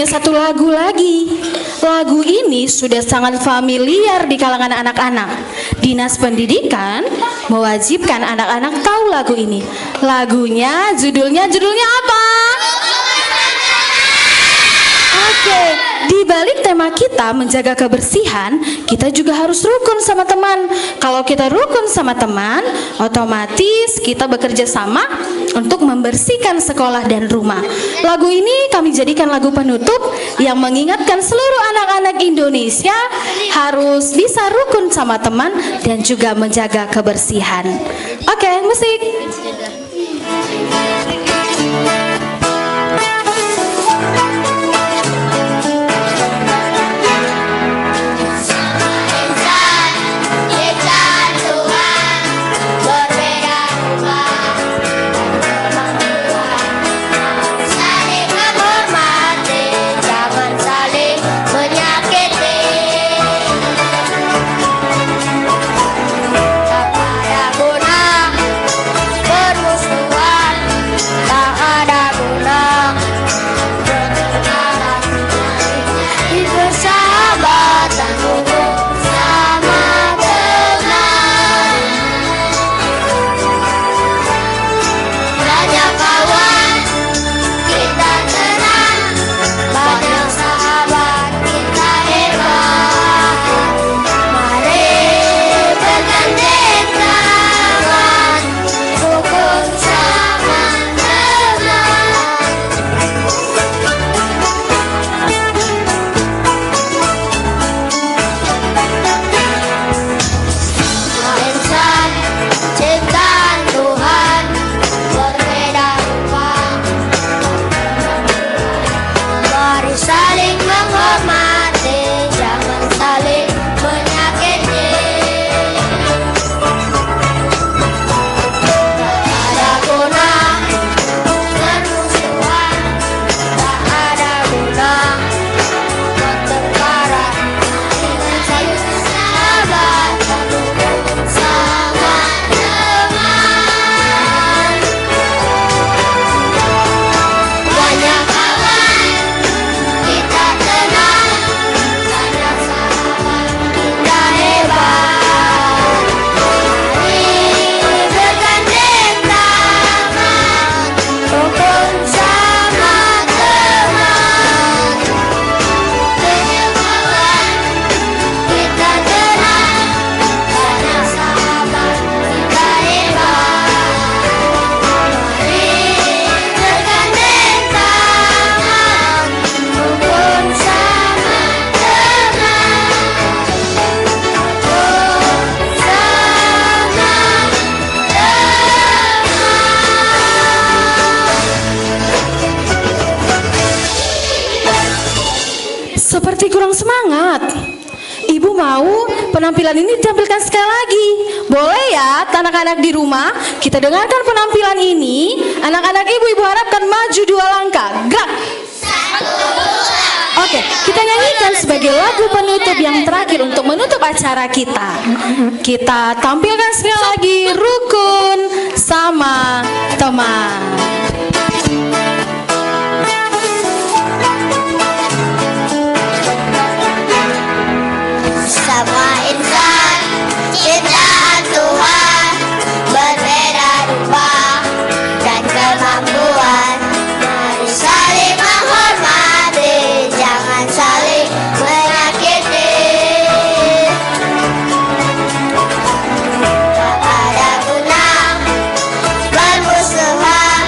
punya satu lagu lagi. Lagu ini sudah sangat familiar di kalangan anak-anak. Dinas Pendidikan mewajibkan anak-anak tahu lagu ini. Lagunya, judulnya apa? Oke, di balik tema kita menjaga kebersihan, kita juga harus rukun sama teman. Kalau kita rukun sama teman, otomatis kita bekerja sama untuk membersihkan sekolah dan rumah. Lagu ini kami jadikan lagu penutup yang mengingatkan seluruh anak-anak Indonesia harus bisa rukun sama teman dan juga menjaga kebersihan. Oke, musik. Seperti kurang semangat. Ibu mau penampilan ini ditampilkan sekali lagi. Boleh ya anak-anak di rumah, kita dengarkan penampilan ini. Anak-anak ibu harapkan maju 2 langkah. Gerak. Oke, kita nyanyikan sebagai lagu penutup yang terakhir untuk menutup acara kita. Kita tampilkan sekali lagi rukun sama teman. Sama insan ciptaan Tuhan, berbeda rupa dan kemampuan. Mari saling menghormati, jangan saling menyakiti. Tak ada guna bermusuhan,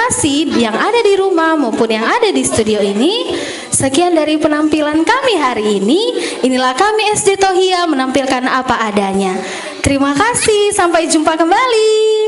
kasih yang ada di rumah maupun yang ada di studio ini. Sekian dari penampilan kami hari ini. Inilah kami SD Tohia menampilkan apa adanya. Terima kasih, sampai jumpa kembali.